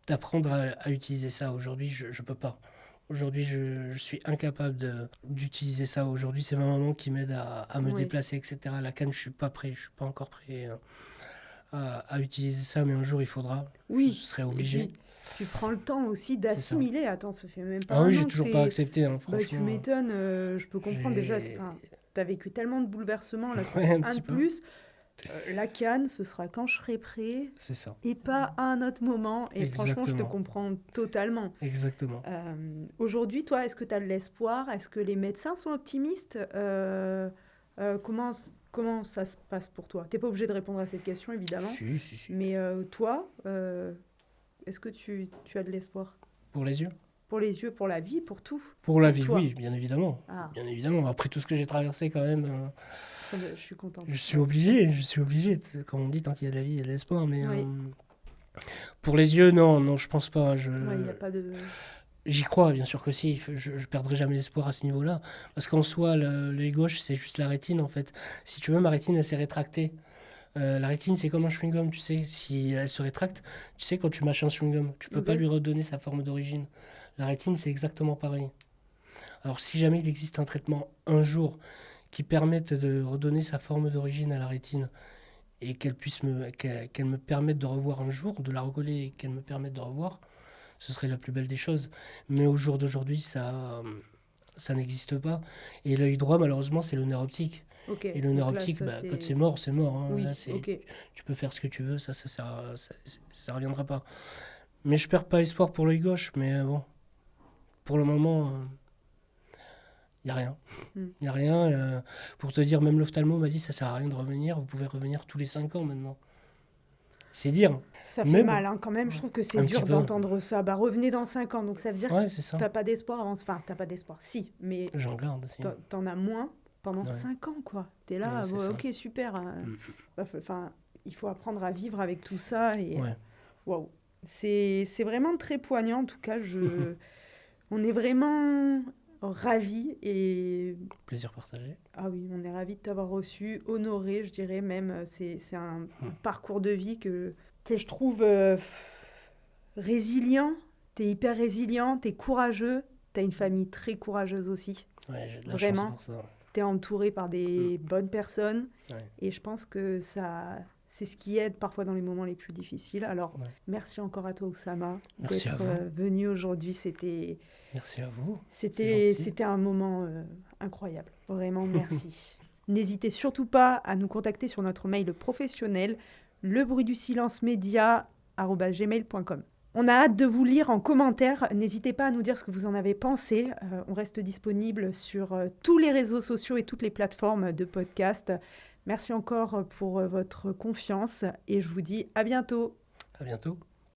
d'apprendre à utiliser ça. Aujourd'hui, je peux pas. Aujourd'hui, je suis incapable d'utiliser ça. Aujourd'hui, c'est ma maman qui m'aide à me Oui. déplacer, etc. La canne, je suis pas prêt. Je suis pas encore prêt à utiliser ça, mais un jour, il faudra. Oui. Je serai Et obligé. puis, tu prends le temps aussi ça. d'assimiler. Attends, ça fait même pas Ah oui, un j'ai an que toujours pas t'es... accepté, hein, Bah, tu franchement. m'étonnes, je peux comprendre déjà. J'ai- T'as vécu tellement de bouleversements, là, ça Ouais, va un être un petit de peu. plus. La canne, ce sera quand je serai prêt C'est ça. et pas à un autre moment. Et franchement, je te Exactement. comprends totalement. Exactement. Aujourd'hui, toi, est-ce que tu as de l'espoir? Est-ce que les médecins sont optimistes? Comment ça se passe pour toi? Tu n'es pas obligé de répondre à cette question, évidemment. Si. Mais toi, est-ce que tu as de l'espoir? Pour les yeux? Pour les yeux, pour la vie, pour tout? Pour la Pour vie, toi. oui, bien évidemment. Ah, Bien évidemment. Après tout ce que j'ai traversé quand même, je suis contente. je suis obligé. Comme on dit, tant qu'il y a de la vie, il y a de l'espoir. Mais Oui. pour les yeux, non, je pense pas. Ouais, il n'y a pas de... J'y crois, bien sûr que si. Je perdrai jamais l'espoir à ce niveau-là. Parce qu'en soi, l'œil gauche, c'est juste la rétine, en fait. Si tu veux, ma rétine, elle s'est rétractée. La rétine, c'est comme un chewing-gum, tu sais. Si elle se rétracte, tu sais, quand tu mâches un chewing-gum, tu peux Ok. pas lui redonner sa forme d'origine. La rétine, c'est exactement pareil. Alors, si jamais il existe un traitement un jour qui permette de redonner sa forme d'origine à la rétine et qu'elle me permette de revoir un jour, de la recoller et qu'elle me permette de revoir, ce serait la plus belle des choses. Mais au jour d'aujourd'hui, ça n'existe pas. Et l'œil droit, malheureusement, c'est le nerf optique. Ok. Et le nerf Donc là, optique, ça, bah, c'est... quand c'est mort, c'est mort. Hein. Oui, Là, ok. tu peux faire ce que tu veux, ça reviendra pas. Mais je perds pas espoir pour l'œil gauche, mais bon, pour le moment, il n'y a rien. Hmm. Il n'y a rien. Pour te dire, même l'ophtalmo m'a dit, ça sert à rien de revenir, vous pouvez revenir tous les 5 ans maintenant. C'est dire. Ça fait Mais mal, bon, hein, quand même. Je trouve que c'est un dur petit peu. d'entendre ça. Bah, revenez dans 5 ans. Donc, ça veut dire Ouais, c'est ça. que t'as pas d'espoir avant... Enfin, t'as pas d'espoir. Si, mais J'en garde aussi. t'en as moins pendant Ouais. 5 ans, quoi. T'es là, Ouais, c'est ouais, ça. ok, super. Mm. Enfin, il faut apprendre à vivre avec tout ça. Et Ouais. waouh. C'est vraiment très poignant. En tout cas, on est vraiment ravis. Et Plaisir partagé. ah oui, on est ravis de t'avoir reçu, honoré, je dirais même. C'est un parcours de vie que je trouve résilient. T'es hyper résilient, t'es courageux. T'as une famille très courageuse aussi. Ouais, j'ai de la Vraiment. chance pour ça. T'es entouré par des bonnes personnes. Ouais. Et je pense que c'est ce qui aide parfois dans les moments les plus difficiles. Alors, Ouais. merci encore à toi, Oussama, Merci d'être à vous. venu aujourd'hui. Merci à vous. C'était gentil. un moment incroyable. Vraiment, merci. N'hésitez surtout pas à nous contacter sur notre mail professionnel, lebruitdusilencemedia@gmail.com. On a hâte de vous lire en commentaire. N'hésitez pas à nous dire ce que vous en avez pensé. On reste disponible sur tous les réseaux sociaux et toutes les plateformes de podcast. Merci encore pour votre confiance et je vous dis à bientôt. À bientôt.